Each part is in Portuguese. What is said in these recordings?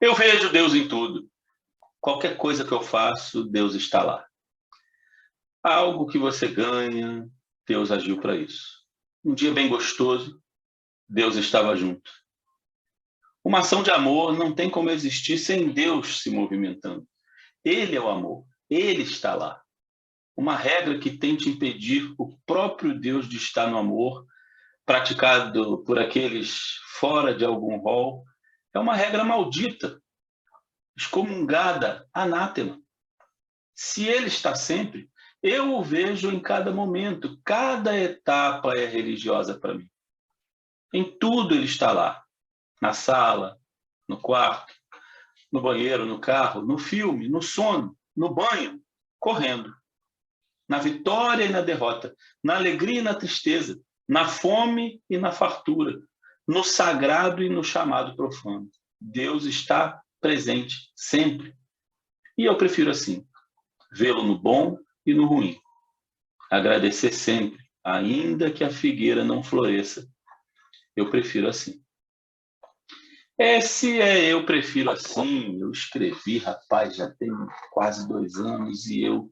Eu vejo Deus em tudo. Qualquer coisa que eu faço, Deus está lá. Algo que você ganha, Deus agiu para isso. Um dia bem gostoso, Deus estava junto. Uma ação de amor não tem como existir sem Deus se movimentando. Ele é o amor, ele está lá. Uma regra que tente impedir o próprio Deus de estar no amor, praticado por aqueles fora de algum rol, é uma regra maldita, excomungada, anátema. Se ele está sempre, eu o vejo em cada momento, cada etapa é religiosa para mim. Em tudo ele está lá, na sala, no quarto, no banheiro, no carro, no filme, no sono, no banho, correndo. Na vitória e na derrota, na alegria e na tristeza, na fome e na fartura, no sagrado e no chamado profano. Deus está presente sempre. E eu prefiro assim, vê-lo no bom e no ruim. Agradecer sempre, ainda que a figueira não floresça. Eu prefiro assim. Eu prefiro assim, eu escrevi, rapaz, já tem quase 2 anos e eu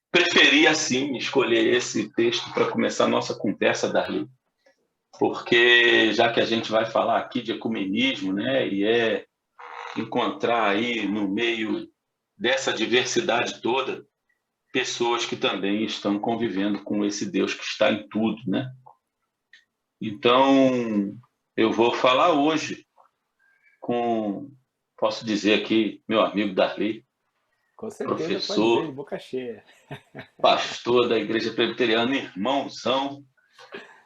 preferi assim escolher esse texto para começar a nossa conversa, Darli, porque já que a gente vai falar aqui de ecumenismo, né, e encontrar aí no meio dessa diversidade toda pessoas que também estão convivendo com esse Deus que está em tudo, né? Então, eu vou falar hoje com, posso dizer aqui, meu amigo Darli, Com certeza, pode dizer, de professor, boca cheia. pastor da Igreja Presbiteriana, irmãozão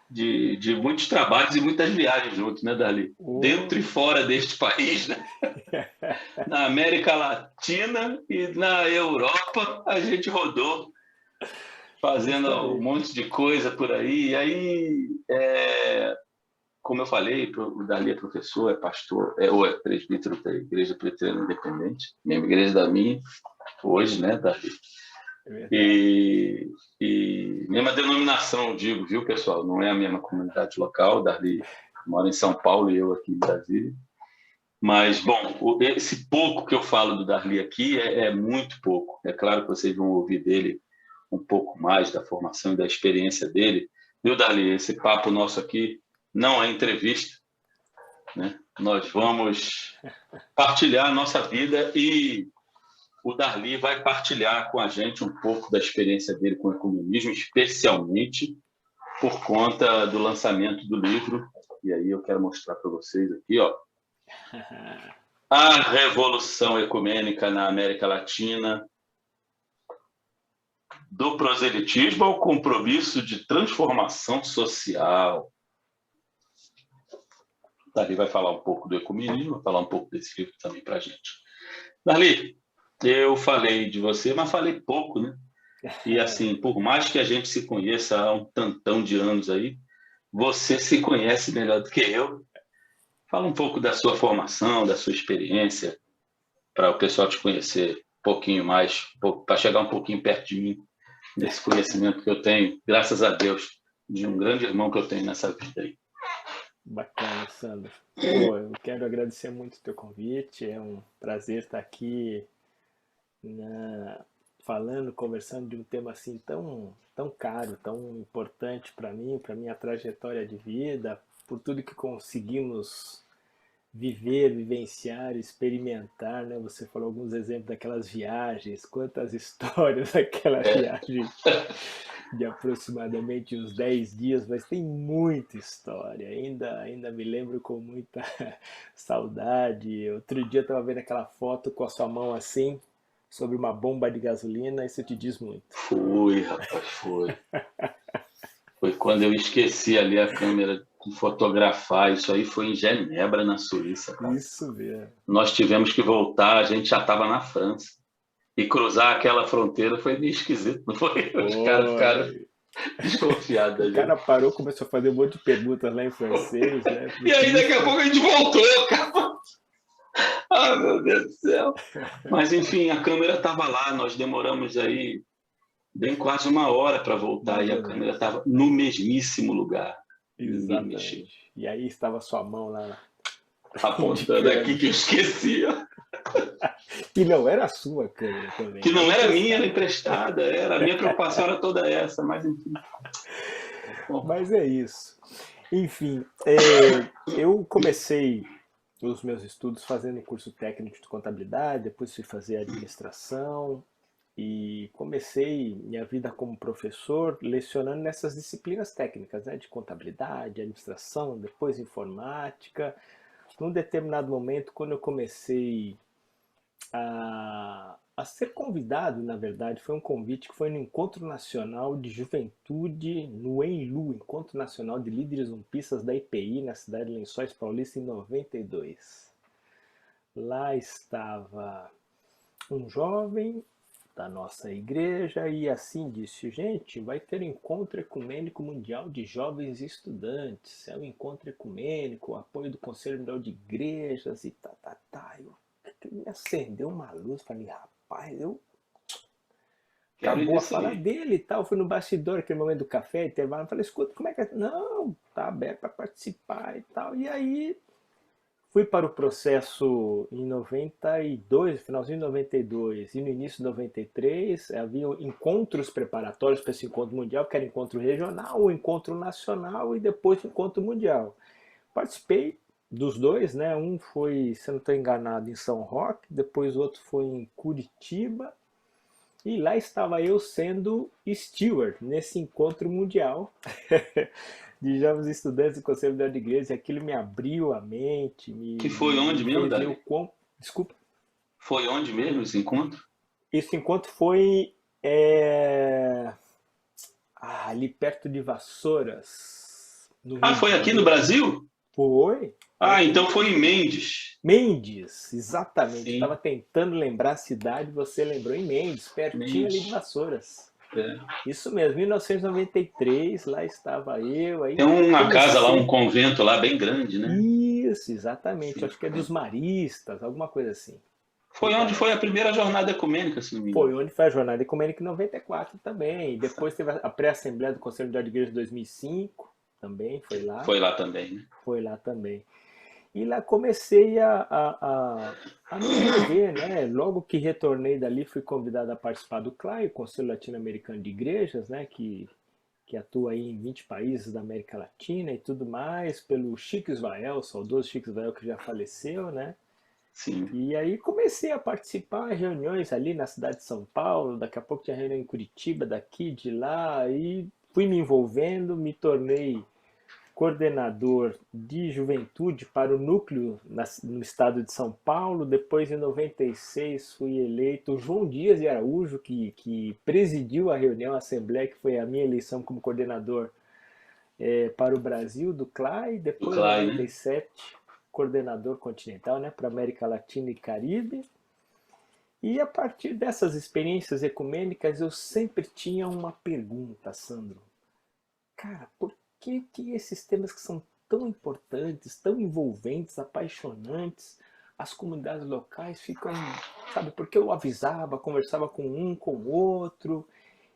de muitos trabalhos e muitas viagens juntos, né, Darli? Dentro e Oh. fora deste país, né? Na América Latina e na Europa, a gente rodou fazendo um Justamente. monte de coisa por aí. E aí, como eu falei, o Darli é professor, é pastor, ou é presbítero da Igreja Presbiteriana Independente, mesma igreja da minha, hoje, né, Darli? É verdade. E mesma denominação, eu digo, viu, pessoal? Não é a mesma comunidade local, Darli mora em São Paulo e eu aqui em Brasília. Mas, bom, esse pouco que eu falo do Darli aqui é muito pouco. É claro que vocês vão ouvir dele um pouco mais da formação e da experiência dele. Viu, Darli? Esse papo nosso aqui não é entrevista, né? Nós vamos partilhar a nossa vida e o Darli vai partilhar com a gente um pouco da experiência dele com o ecumenismo, especialmente por conta do lançamento do livro. E aí eu quero mostrar para vocês aqui, ó, A Revolução Ecumênica na América Latina, do proselitismo ao compromisso de transformação social. Darli vai falar um pouco do ecumenismo, vai falar um pouco desse livro também para a gente. Darli, eu falei de você, mas falei pouco, né? E assim, por mais que a gente se conheça há um tantão de anos aí, você se conhece melhor do que eu. Fala um pouco da sua formação, da sua experiência, para o pessoal te conhecer um pouquinho mais, para chegar um pouquinho perto de mim, desse conhecimento que eu tenho, graças a Deus, de um grande irmão que eu tenho nessa vida aí. Bacana, Sandro. Pô, eu quero agradecer muito o teu convite. É um prazer estar aqui falando, conversando de um tema assim tão caro, tão importante para minha trajetória de vida, por tudo que conseguimos viver, vivenciar, experimentar, né? Você falou alguns exemplos daquelas viagens, quantas histórias daquela viagem de aproximadamente uns 10 dias, mas tem muita história. Ainda me lembro com muita saudade. Outro dia eu estava vendo aquela foto com a sua mão assim, sobre uma bomba de gasolina, isso te diz muito. Foi, rapaz, foi. Foi quando eu esqueci ali a câmera de fotografar. Isso aí foi em Genebra, na Suíça, cara. Isso mesmo. Nós tivemos que voltar, a gente já estava na França. E cruzar aquela fronteira foi meio esquisito, não foi? Os caras ficaram Foi. desconfiados O da cara gente. parou, começou a fazer um monte de perguntas lá em francês, né? E Pro aí, daqui a turista. pouco, a gente voltou, cara. Ah, meu Deus do céu. Mas, enfim, a câmera estava lá, nós demoramos aí bem quase 1 hora para voltar Mais e a ou câmera menos. estava no mesmíssimo lugar. Ninguém mexeu. Exatamente. E aí estava sua mão lá. Apontando aqui que eu esqueci, ó. Que não era a sua câmera também. Que não era minha, era emprestada. A minha preocupação era toda essa, mas enfim. Bom, Mas é isso. Enfim, eu comecei os meus estudos fazendo curso técnico de contabilidade, depois fui fazer administração e comecei minha vida como professor lecionando nessas disciplinas técnicas, né, de contabilidade, administração, depois informática. Num determinado momento, quando eu comecei a ser convidado, na verdade, foi um convite que foi no Encontro Nacional de Juventude no ENLU, Encontro Nacional de Líderes Umpistas da IPI, na cidade de Lençóis Paulista, em 92. Lá estava um jovem da nossa igreja e assim disse: gente, vai ter encontro ecumênico mundial de jovens estudantes, é um encontro ecumênico, o apoio do Conselho Mundial de Igrejas e tá, tá, tá. Me acendeu uma luz, falei: rapaz, quero ir acabou a nesse fala aí. dele e tal, fui no bastidor, aquele momento do café, intervalo, falei: escuta, como é que é? Não, tá aberto para participar e tal. E aí fui para o processo em 92, finalzinho de 92 e no início de 93, havia encontros preparatórios para esse encontro mundial, que era encontro regional, o encontro nacional e depois o encontro mundial. Participei dos dois, né? Um foi, se eu não estou enganado, em São Roque, depois o outro foi em Curitiba, e lá estava eu sendo steward nesse encontro mundial de jovens estudantes do Conselho da Igreja. Aquilo me abriu a mente, Que foi onde me mesmo, fez ver o Davi? quão. Desculpa. Foi onde mesmo esse encontro? Esse encontro foi é, ali perto de Vassouras, no Ah, Rio de foi aqui no Janeiro. Brasil? Foi Ah, aqui no então foi em Brasil. Mendes. Mendes, exatamente. Estava Sim, tentando lembrar a cidade, você lembrou, em Mendes, pertinho ali de Mendes. Vassouras. É. Isso mesmo, 1993, lá estava eu, aí Tem uma casa lá, um comecei. convento lá bem grande, né? Isso, exatamente. Sim. Acho que é dos maristas, alguma coisa assim, me Foi onde foi a parece. primeira jornada ecumênica, se não me Foi engano. onde foi a Jornada Ecumênica em 94 também. Depois teve a pré-assembleia do Conselho de Igreja de 2005, também Foi lá também, né? foi lá também. E lá comecei a me envolver, né? Logo que retornei dali, fui convidado a participar do CLAI, o Conselho Latino-Americano de Igrejas, né? Que atua aí em 20 países da América Latina e tudo mais, pelo Chico Israel, o saudoso Chico Israel que já faleceu, né? Sim. E aí comecei a participar de reuniões ali na cidade de São Paulo, daqui a pouco tinha reunião em Curitiba, daqui, de lá, e fui me envolvendo, me tornei coordenador de juventude para o núcleo no estado de São Paulo. Depois, em 96, fui eleito João Dias de Araújo, que presidiu a reunião, a assembleia, que foi a minha eleição como coordenador para o Brasil do CLAI. Do Depois, em Clay, né? 97, coordenador continental, né, para América Latina e Caribe. E a partir dessas experiências ecumênicas, eu sempre tinha uma pergunta, Sandro. Cara, por que que esses temas que são tão importantes, tão envolventes, apaixonantes, as comunidades locais ficam, sabe, porque eu avisava, conversava com o outro,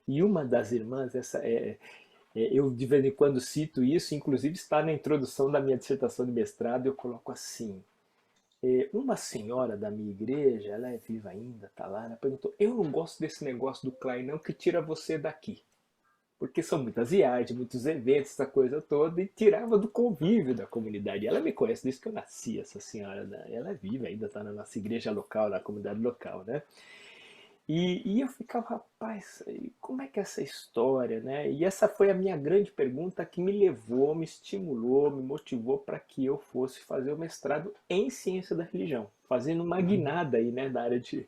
e uma das irmãs, eu de vez em quando cito isso, inclusive está na introdução da minha dissertação de mestrado, eu coloco assim: uma senhora da minha igreja, ela é viva ainda, tá lá, ela perguntou: eu não gosto desse negócio do Klein não, que tira você daqui. Porque são muitas viagens, muitos eventos, essa coisa toda, e tirava do convívio da comunidade. Ela me conhece desde que eu nasci, essa senhora, né? Ela é viva ainda, está na nossa igreja local, na comunidade local, né? E eu ficava: rapaz, como é que é essa história, né? E essa foi a minha grande pergunta que me levou, me estimulou, me motivou para que eu fosse fazer o mestrado em ciência da religião, fazendo uma guinada aí, né, da área de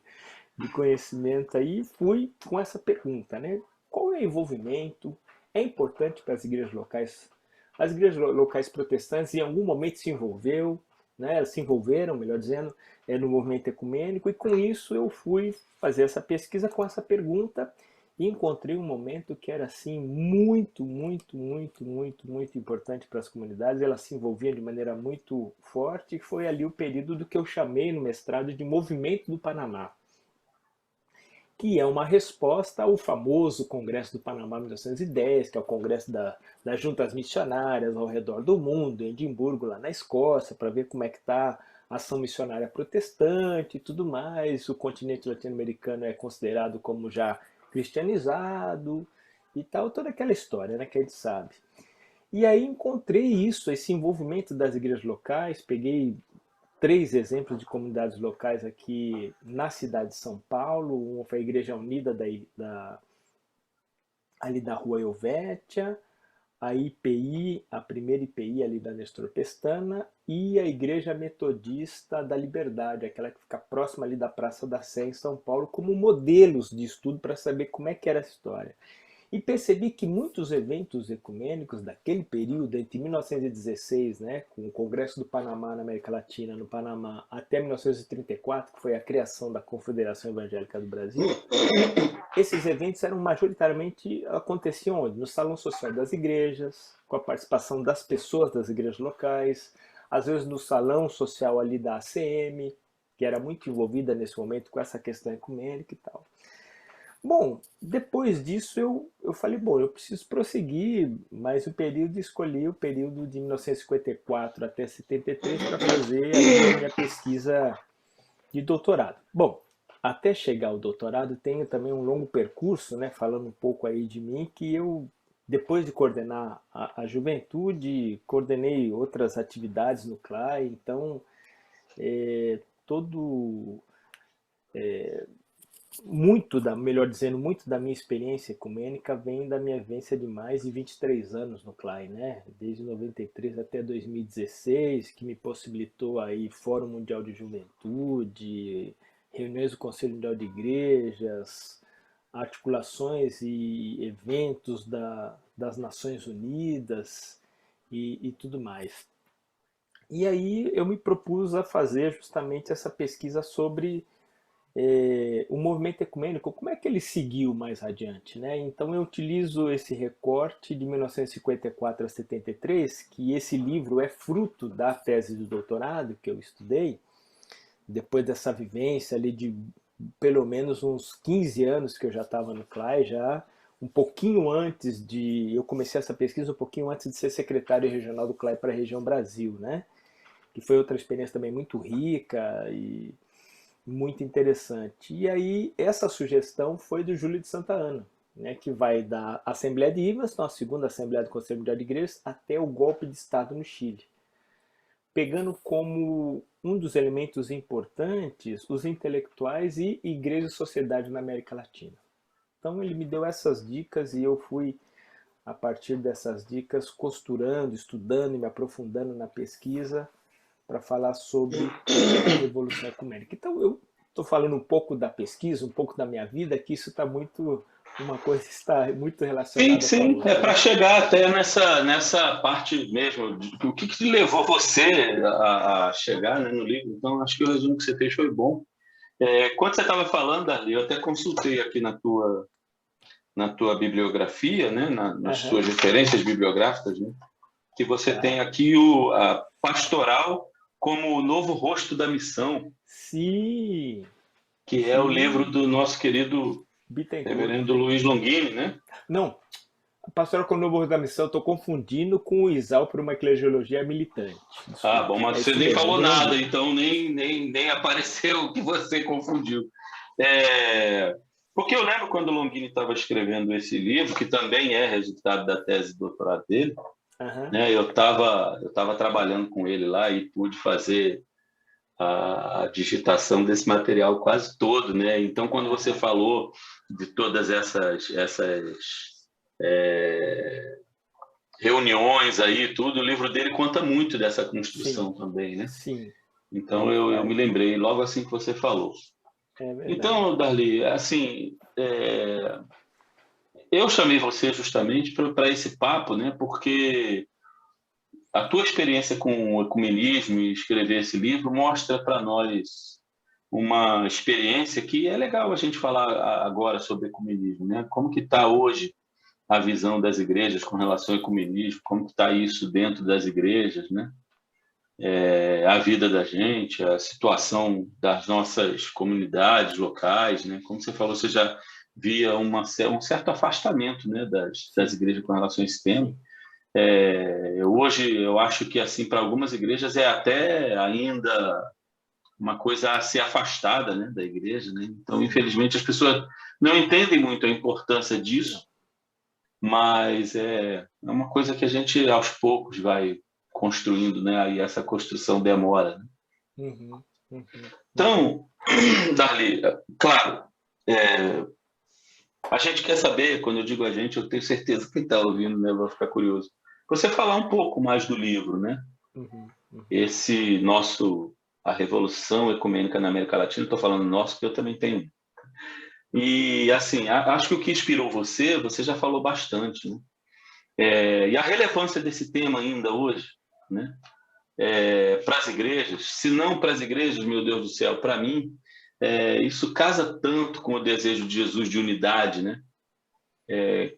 conhecimento aí, fui com essa pergunta, né? Qual é o envolvimento? É importante para as igrejas locais? As igrejas locais protestantes em algum momento se envolveu, né? Se envolveram, melhor dizendo, no movimento ecumênico, e com isso eu fui fazer essa pesquisa com essa pergunta e encontrei um momento que era assim muito, muito, muito, muito, muito importante para as comunidades. Elas se envolviam de maneira muito forte, e foi ali o período do que eu chamei no mestrado de Movimento do Panamá. que é uma resposta ao famoso Congresso do Panamá 1910, que é o Congresso das Juntas Missionárias ao redor do mundo, em Edimburgo, lá na Escócia, para ver como é que está a ação missionária protestante e tudo mais. O continente latino-americano é considerado como já cristianizado e tal, toda aquela história, né, que a gente sabe. E aí encontrei isso, esse envolvimento das igrejas locais, peguei 3 exemplos de comunidades locais aqui na cidade de São Paulo. Uma foi a Igreja Unida ali da Rua Helvétia, a IPI, a primeira IPI ali da Nestor Pestana, e a Igreja Metodista da Liberdade, aquela que fica próxima ali da Praça da Sé em São Paulo, como modelos de estudo para saber como é que era essa história. E percebi que muitos eventos ecumênicos daquele período, entre 1916, né, com o Congresso do Panamá na América Latina, no Panamá, até 1934, que foi a criação da Confederação Evangélica do Brasil, esses eventos eram majoritariamente, aconteciam onde? No salão social das igrejas, com a participação das pessoas das igrejas locais, às vezes no salão social ali da ACM, que era muito envolvida nesse momento com essa questão ecumênica e tal. Bom, depois disso eu falei, bom, eu preciso prosseguir, mas escolhi o período de 1954 até 73 para fazer aí a minha pesquisa de doutorado. Bom, até chegar ao doutorado tenho também um longo percurso, né, falando um pouco aí de mim, que eu, depois de coordenar a juventude, coordenei outras atividades no CLAI, então todo melhor dizendo, muito da minha experiência ecumênica vem da minha vivência de mais de 23 anos no CLAI, né? Desde 93 até 2016, que me possibilitou aí Fórum Mundial de Juventude, reuniões do Conselho Mundial de Igrejas, articulações e eventos das Nações Unidas e tudo mais. E aí eu me propus a fazer justamente essa pesquisa sobre o movimento ecumênico, como é que ele seguiu mais adiante, né? Então eu utilizo esse recorte de 1954 a 73, que esse livro é fruto da tese de doutorado que eu estudei, depois dessa vivência ali de pelo menos uns 15 anos que eu já estava no CLAI, já um pouquinho antes de... Eu comecei essa pesquisa um pouquinho antes de ser secretário regional do CLAI para a região Brasil, né? Que foi outra experiência também muito rica e muito interessante. E aí, essa sugestão foi do Júlio de Santa Ana, né, que vai da Assembleia de Evanston, a segunda Assembleia do Conselho Mundial de Igrejas, até o golpe de Estado no Chile, pegando como um dos elementos importantes os intelectuais e igreja e sociedade na América Latina. Então ele me deu essas dicas e eu fui, a partir dessas dicas, costurando, estudando e me aprofundando na pesquisa para falar sobre a Revolução Ecumênica. Então eu estou falando um pouco da pesquisa, um pouco da minha vida, que isso está muito, uma coisa está muito relacionada com a Sim, outra. é para chegar até nessa parte mesmo. O que te levou você a chegar, né, no livro? Então, acho que o resumo que você fez foi bom. Quando você estava falando, Darli, eu até consultei aqui na tua bibliografia, né, nas Aham, suas referências bibliográficas, né, que você tá. tem aqui a pastoral como o novo rosto da missão, Sim, que é o livro sim, do nosso querido Bittencourt. reverendo Luiz Longini, né? Não, a Pastoral com o Novo da Missão, eu estou confundindo com o Isal por uma eclesiologia militante. Ah, bom, Desculpe. mas É você isso nem mesmo, é falou do nada, Longini. então nem apareceu que você confundiu. É, Porque eu lembro quando o Longini estava escrevendo esse livro, que também é resultado da tese de doutorado dele, Aham, né? Eu tava trabalhando com ele lá e pude fazer a digitação desse material quase todo, né? Então, quando você aham. falou de todas essas é, reuniões aí, tudo, o livro dele conta muito dessa Sim, construção também, né? sim, Então, eu me faz. lembrei logo assim que você falou. É verdade. Então, Darli, assim, eu chamei você justamente para esse papo, né? Porque a tua experiência com o ecumenismo e escrever esse livro mostra para nós uma experiência que é legal a gente falar agora sobre ecumenismo, né? Como que está hoje a visão das igrejas com relação ao ecumenismo, como que está isso dentro das igrejas, né? a vida da gente, a situação das nossas comunidades locais, né? Como você falou, você já via um certo afastamento, né, das igrejas com relação a esse tema. Hoje eu acho que assim para algumas igrejas é até ainda uma coisa a ser afastada, né, da igreja, né? Então, infelizmente, as pessoas não entendem muito a importância disso, mas é uma coisa que a gente aos poucos vai construindo, né? E essa construção demora, né? Uhum, uhum, uhum. Então, Darli, claro, a gente quer saber, quando eu digo a gente, eu tenho certeza que quem está ouvindo, né, vai ficar curioso. Você falar um pouco mais do livro, né? Uhum, uhum. Esse nosso, a Revolução Ecumênica na América Latina, estou falando nosso, porque eu também tenho. E, assim, acho que o que inspirou você, você já falou bastante, né? E a relevância desse tema ainda hoje, né? Para as igrejas, se não para as igrejas, meu Deus do céu, para mim, isso casa tanto com o desejo de Jesus de unidade, né?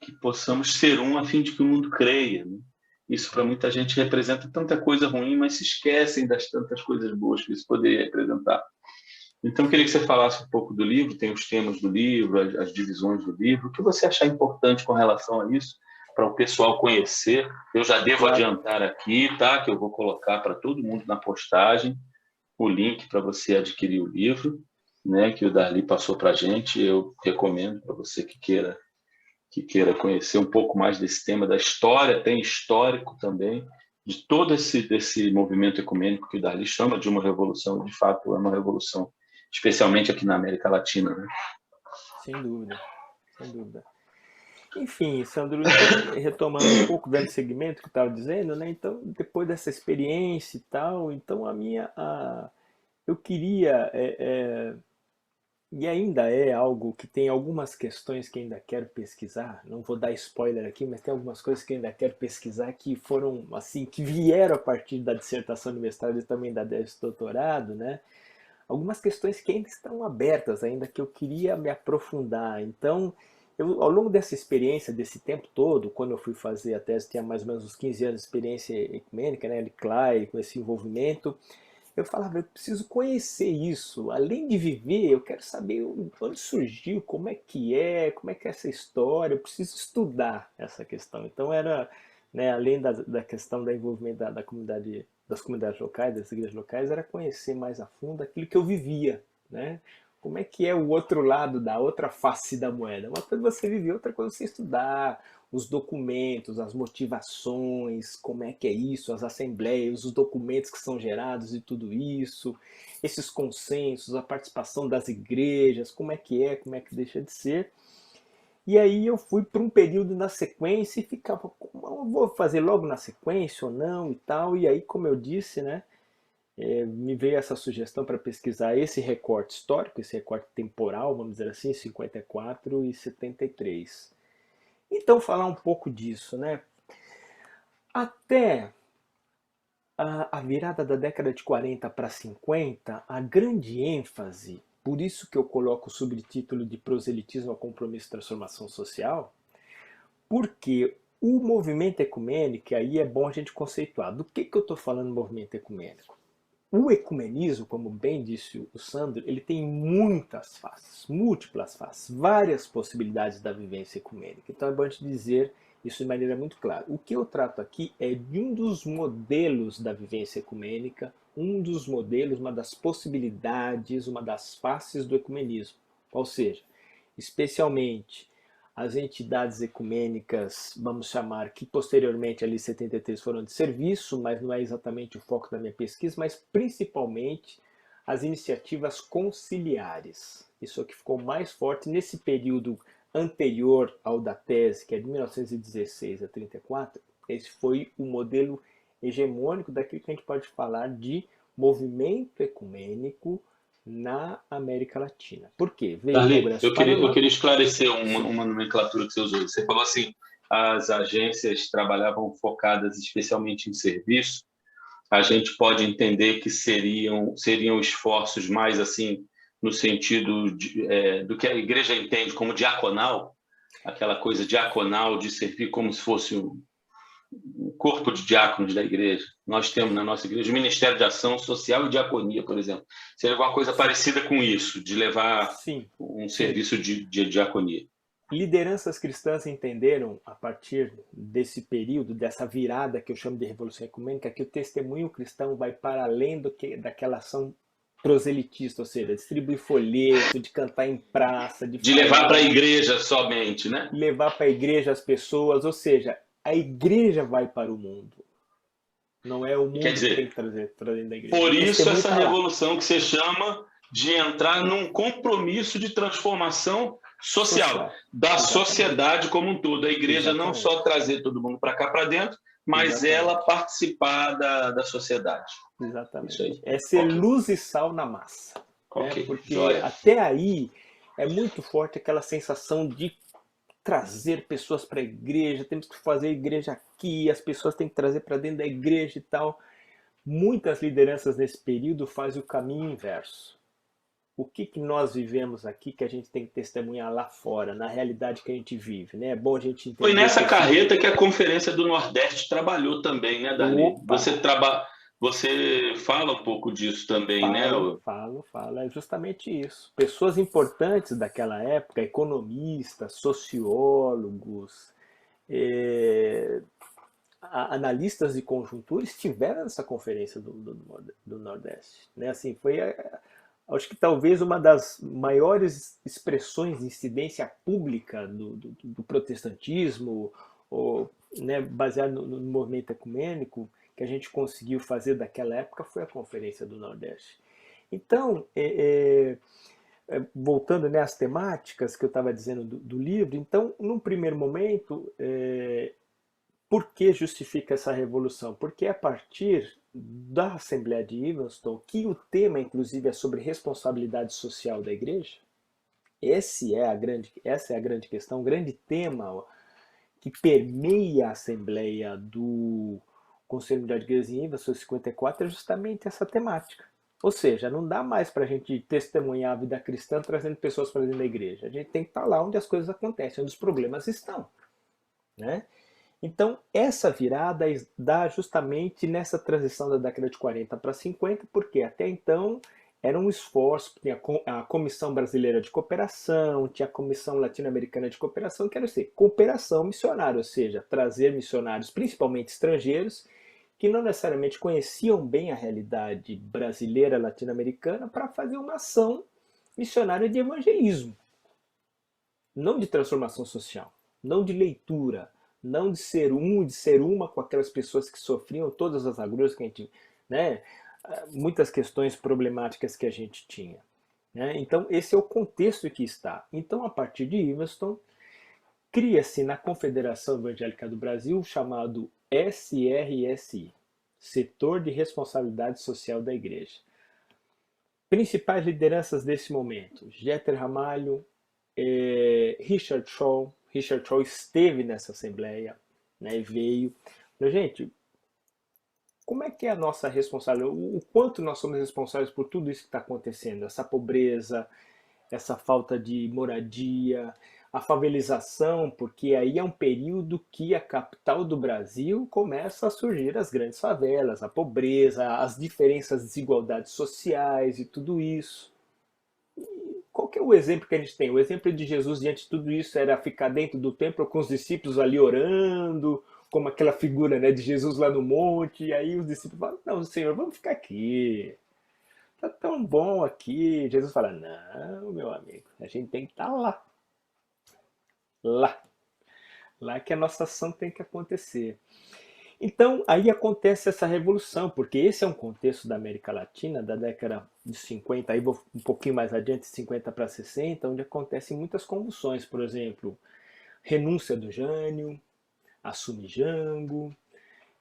Que possamos ser um a fim de que o mundo creia, né? Isso para muita gente representa tanta coisa ruim, mas se esquecem das tantas coisas boas que isso poderia representar. Então, eu queria que você falasse um pouco do livro, tem os temas do livro, as divisões do livro, o que você achar importante com relação a isso, para o pessoal conhecer. Eu já devo Claro. adiantar aqui, tá? Que eu vou colocar para todo mundo na postagem o link para você adquirir o livro, né? Que o Darli passou para a gente. Eu recomendo para você que queira conhecer um pouco mais desse tema da história, tem histórico também, de todo desse movimento ecumênico que o Darli chama de uma revolução, de fato é uma revolução, especialmente aqui na América Latina, né? Sem dúvida, sem dúvida. Enfim, Sandro, então, retomando um pouco, dando seguimento que eu estava dizendo, né? Então, depois dessa experiência e tal, então eu queria, e ainda é algo que tem algumas questões que ainda quero pesquisar, não vou dar spoiler aqui, mas tem algumas coisas que ainda quero pesquisar que foram, assim, que vieram a partir da dissertação de mestrado e também da tese de doutorado, né? Algumas questões que ainda estão abertas, ainda que eu queria me aprofundar. Então, ao longo dessa experiência, desse tempo todo, quando eu fui fazer a tese, tinha mais ou menos uns 15 anos de experiência ecumênica, né, LICLAI, com esse envolvimento, eu falava, eu preciso conhecer isso. Além de viver, eu quero saber onde surgiu, como é que é essa história, eu preciso estudar essa questão. Então era, né, além da questão do envolvimento da comunidade, das comunidades locais, das igrejas locais, era conhecer mais a fundo aquilo que eu vivia, né? Como é que é o outro lado da outra face da moeda? Uma coisa é você viver, outra coisa é você estudar os documentos, as motivações, como é que é isso, as assembleias, os documentos que são gerados e tudo isso, esses consensos, a participação das igrejas, como é que deixa de ser. E aí eu fui para um período na sequência e ficava, vou fazer logo na sequência ou não e tal. E aí, como eu disse, né, me veio essa sugestão para pesquisar esse recorte histórico, esse recorte temporal, vamos dizer assim, 54 e 73. Então, falar um pouco disso, né? Até a virada da década de 40 para 50, a grande ênfase, por isso que eu coloco o subtítulo de Proselitismo a Compromisso e Transformação Social, porque o movimento ecumênico, aí é bom a gente conceituar. Do que eu estou falando movimento ecumênico? O ecumenismo, como bem disse o Sandro, ele tem muitas faces, múltiplas faces, várias possibilidades da vivência ecumênica. Então é bom te dizer isso de maneira muito clara. O que eu trato aqui é de um dos modelos da vivência ecumênica, um dos modelos, uma das possibilidades, uma das faces do ecumenismo. Ou seja, especialmente as entidades ecumênicas, vamos chamar, que posteriormente ali em 73 foram de serviço, mas não é exatamente o foco da minha pesquisa, mas principalmente as iniciativas conciliares. Isso aqui ficou mais forte nesse período anterior ao da tese, que é de 1916 a 34. Esse foi o modelo hegemônico daquilo que a gente pode falar de movimento ecumênico na América Latina. Por quê? Veio o Darli, Congresso eu queria, eu Panamá. queria esclarecer Sim. uma nomenclatura que você usou. Você falou assim, as agências trabalhavam focadas especialmente em serviço. A gente pode entender que seriam esforços mais assim no sentido do que a igreja entende como diaconal, aquela coisa diaconal de servir como se fosse o corpo de diáconos da igreja. Nós temos na nossa igreja o Ministério de Ação Social e Diaconia, por exemplo. Seria alguma coisa parecida com isso, de levar Sim, um sim. serviço de diaconia. Lideranças cristãs entenderam, a partir desse período, dessa virada que eu chamo de Revolução Ecumênica, que o testemunho cristão vai para além daquela ação proselitista, ou seja, distribuir folheto, de cantar em praça, de levar para a igreja somente, né? Levar para a igreja as pessoas, ou seja, a igreja vai para o mundo. Não é o mundo Quer dizer, que tem que trazer para dentro da igreja. Por isso essa revolução que você chama de entrar num compromisso de transformação social da sociedade como um todo. A igreja não só trazer todo mundo para cá para dentro, mas ela participar da sociedade. Exatamente. Isso aí. É ser luz e sal na massa. Okay. Né? Porque até aí é muito forte aquela sensação de trazer pessoas para a igreja, temos que fazer a igreja aqui, as pessoas têm que trazer para dentro da igreja e tal. Muitas lideranças nesse período fazem o caminho inverso. O que nós vivemos aqui que a gente tem que testemunhar lá fora, na realidade que a gente vive, né? É bom a gente entender. Foi nessa carreta que a Conferência do Nordeste trabalhou também, né, Dali? Você fala um pouco disso também, né? Falo. É justamente isso. Pessoas importantes daquela época, economistas, sociólogos, analistas de conjuntura, estiveram nessa conferência do Nordeste. Né? Assim, foi, acho que talvez uma das maiores expressões de incidência pública do protestantismo, ou, né, baseado no movimento ecumênico, que a gente conseguiu fazer daquela época foi a Conferência do Nordeste. Então, voltando, né, às temáticas que eu estava dizendo do livro, então, num primeiro momento, por que justifica essa revolução? Porque é a partir da Assembleia de Evanston, que o tema, inclusive, é sobre responsabilidade social da Igreja. Essa é a grande questão, o grande tema que permeia a Assembleia do Conselho Mundial de Igrejas em Evanston 54 é justamente essa temática. Ou seja, não dá mais para a gente testemunhar a vida cristã trazendo pessoas para dentro da igreja. A gente tem que estar lá onde as coisas acontecem, onde os problemas estão. Né? Então, essa virada dá justamente nessa transição da década de 40 para 50, porque até então era um esforço, tinha a Comissão Brasileira de Cooperação, tinha a Comissão Latino-Americana de Cooperação, que era cooperação missionária, ou seja, trazer missionários, principalmente estrangeiros, que não necessariamente conheciam bem a realidade brasileira, latino-americana, para fazer uma ação missionária de evangelismo. Não de transformação social, não de leitura, não de ser de ser uma com aquelas pessoas que sofriam todas as agruras que a gente, né, muitas questões problemáticas que a gente tinha. Né? Então, esse é o contexto que está. Então, a partir de Evanston, cria-se na Confederação Evangélica do Brasil o chamado SRSI, Setor de Responsabilidade Social da Igreja. Principais lideranças desse momento: Jeter Ramalho, Richard Shaw. Richard Shaw esteve nessa assembleia, né, e veio. Mas, gente, como é que é a nossa responsabilidade? O quanto nós somos responsáveis por tudo isso que está acontecendo? Essa pobreza, essa falta de moradia, a favelização, porque aí é um período que a capital do Brasil começa a surgir as grandes favelas, a pobreza, as diferenças, desigualdades sociais e tudo isso. Qual que é o exemplo que a gente tem? O exemplo de Jesus diante de tudo isso era ficar dentro do templo com os discípulos ali orando, como aquela figura, né, de Jesus lá no monte, e aí os discípulos falam: não, Senhor, vamos ficar aqui. Tá tão bom aqui. Jesus fala: não, meu amigo, a gente tem que estar lá. Lá que a nossa ação tem que acontecer. Então, aí acontece essa revolução, porque esse é um contexto da América Latina, da década de 50, aí vou um pouquinho mais adiante, 50 para 60, onde acontecem muitas convulsões, por exemplo, renúncia do Jânio, assume Jango,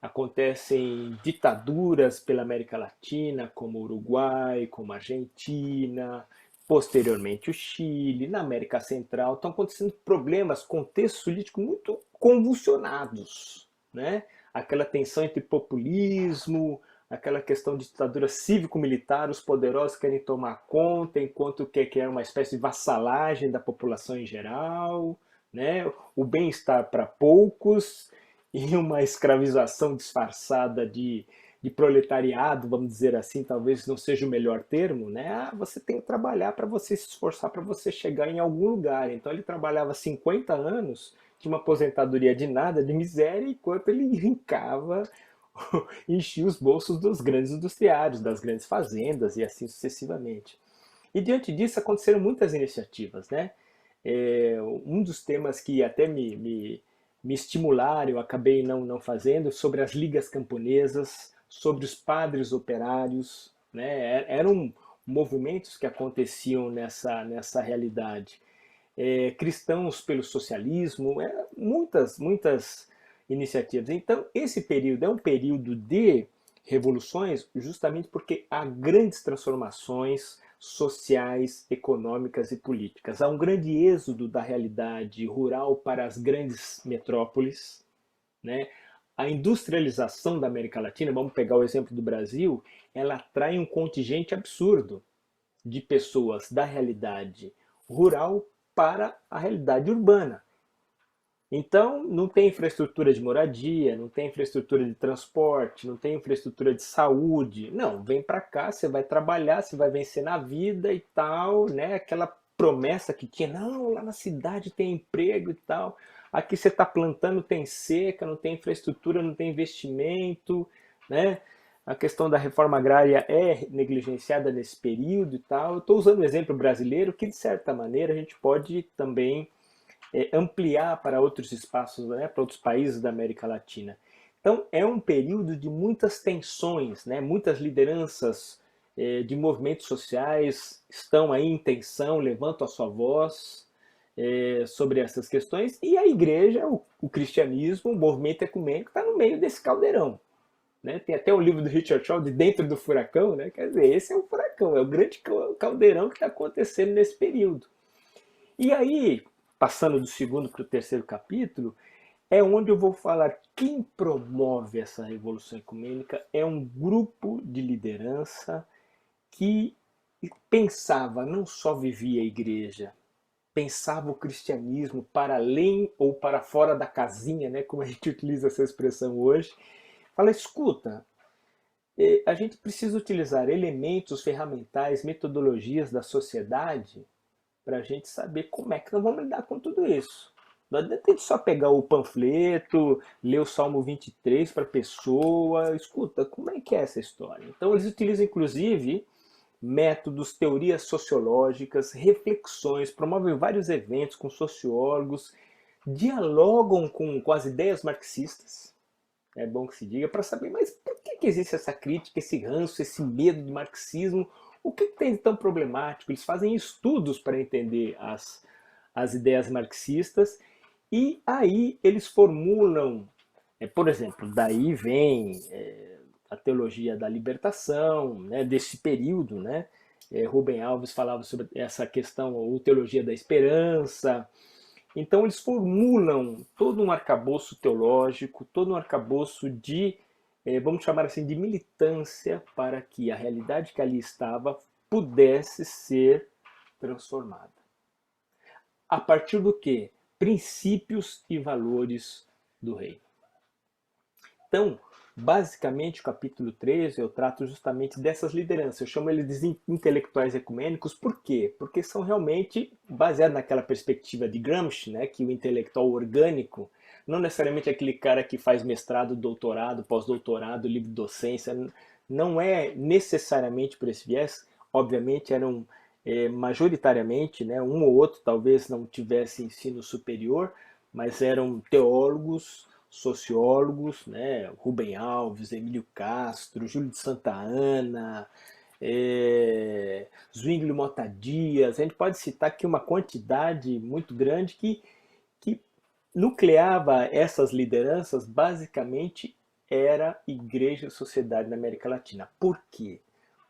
acontecem ditaduras pela América Latina, como Uruguai, como Argentina, posteriormente o Chile, na América Central, estão acontecendo problemas, contextos políticos muito convulsionados, né? Aquela tensão entre populismo, aquela questão de ditadura cívico-militar, os poderosos querem tomar conta, enquanto quer uma espécie de vassalagem da população em geral, né? O bem-estar para poucos e uma escravização disfarçada de proletariado, vamos dizer assim, talvez não seja o melhor termo, né? Ah, você tem que trabalhar para você se esforçar para você chegar em algum lugar. Então ele trabalhava 50 anos, tinha uma aposentadoria de nada, de miséria, enquanto ele rincava, enchia os bolsos dos grandes industriários, das grandes fazendas e assim sucessivamente. E diante disso aconteceram muitas iniciativas, né? Um dos temas que até me estimularam, eu acabei não fazendo, sobre as ligas camponesas, sobre os padres operários, né? Eram movimentos que aconteciam nessa realidade. Cristãos pelo socialismo, muitas iniciativas. Então, esse período é um período de revoluções justamente porque há grandes transformações sociais, econômicas e políticas. Há um grande êxodo da realidade rural para as grandes metrópoles, né? A industrialização da América Latina, vamos pegar o exemplo do Brasil, ela atrai um contingente absurdo de pessoas da realidade rural para a realidade urbana. Então, não tem infraestrutura de moradia, não tem infraestrutura de transporte, não tem infraestrutura de saúde. Não, vem para cá, você vai trabalhar, você vai vencer na vida e tal, né? Aquela promessa que tinha, não, lá na cidade tem emprego e tal. Aqui você está plantando, tem seca, não tem infraestrutura, não tem investimento, né? A questão da reforma agrária é negligenciada nesse período e tal. Eu estou usando o exemplo brasileiro, que de certa maneira a gente pode também ampliar para outros espaços, né, para outros países da América Latina. Então, é um período de muitas tensões, né, muitas lideranças de movimentos sociais estão aí em tensão, levantam a sua voz sobre essas questões, e a igreja, o cristianismo, o movimento ecumênico está no meio desse caldeirão. Né? Tem até o livro do Richard Shaw, de Dentro do Furacão, né? Quer dizer, esse é um furacão, é o grande caldeirão que está acontecendo nesse período. E aí, passando do segundo para o terceiro capítulo, é onde eu vou falar quem promove essa revolução ecumênica é um grupo de liderança que pensava, não só vivia a igreja, pensava o cristianismo para além ou para fora da casinha, né, como a gente utiliza essa expressão hoje. Fala, escuta, a gente precisa utilizar elementos, ferramentais, metodologias da sociedade para a gente saber como é que nós vamos lidar com tudo isso. Não adianta só pegar o panfleto, ler o Salmo 23 para a pessoa, escuta, como é que é essa história? Então eles utilizam inclusive métodos, teorias sociológicas, reflexões, promovem vários eventos com sociólogos, dialogam com as ideias marxistas, é bom que se diga, para saber, mas por que existe essa crítica, esse ranço, esse medo do marxismo? O que tem de tão problemático? Eles fazem estudos para entender as ideias marxistas e aí eles formulam, por exemplo, daí vem a teologia da libertação, né, desse período, né? Rubem Alves falava sobre essa questão, ou teologia da esperança. Então eles formulam todo um arcabouço teológico, todo um arcabouço de, vamos chamar assim, de militância para que a realidade que ali estava pudesse ser transformada. A partir do quê? Princípios e valores do reino. Então, basicamente, o capítulo 13 eu trato justamente dessas lideranças. Eu chamo eles de intelectuais ecumênicos. Por quê? Porque são realmente baseados naquela perspectiva de Gramsci, né, que o intelectual orgânico, não necessariamente aquele cara que faz mestrado, doutorado, pós-doutorado, livre docência, não é necessariamente por esse viés. Obviamente eram majoritariamente, né, um ou outro talvez não tivesse ensino superior, mas eram teólogos, sociólogos, né? Rubem Alves, Emílio Castro, Júlio de Santa Anna, Zwingli Mota Dias. A gente pode citar aqui uma quantidade muito grande que nucleava essas lideranças, basicamente era igreja e sociedade na América Latina. Por quê?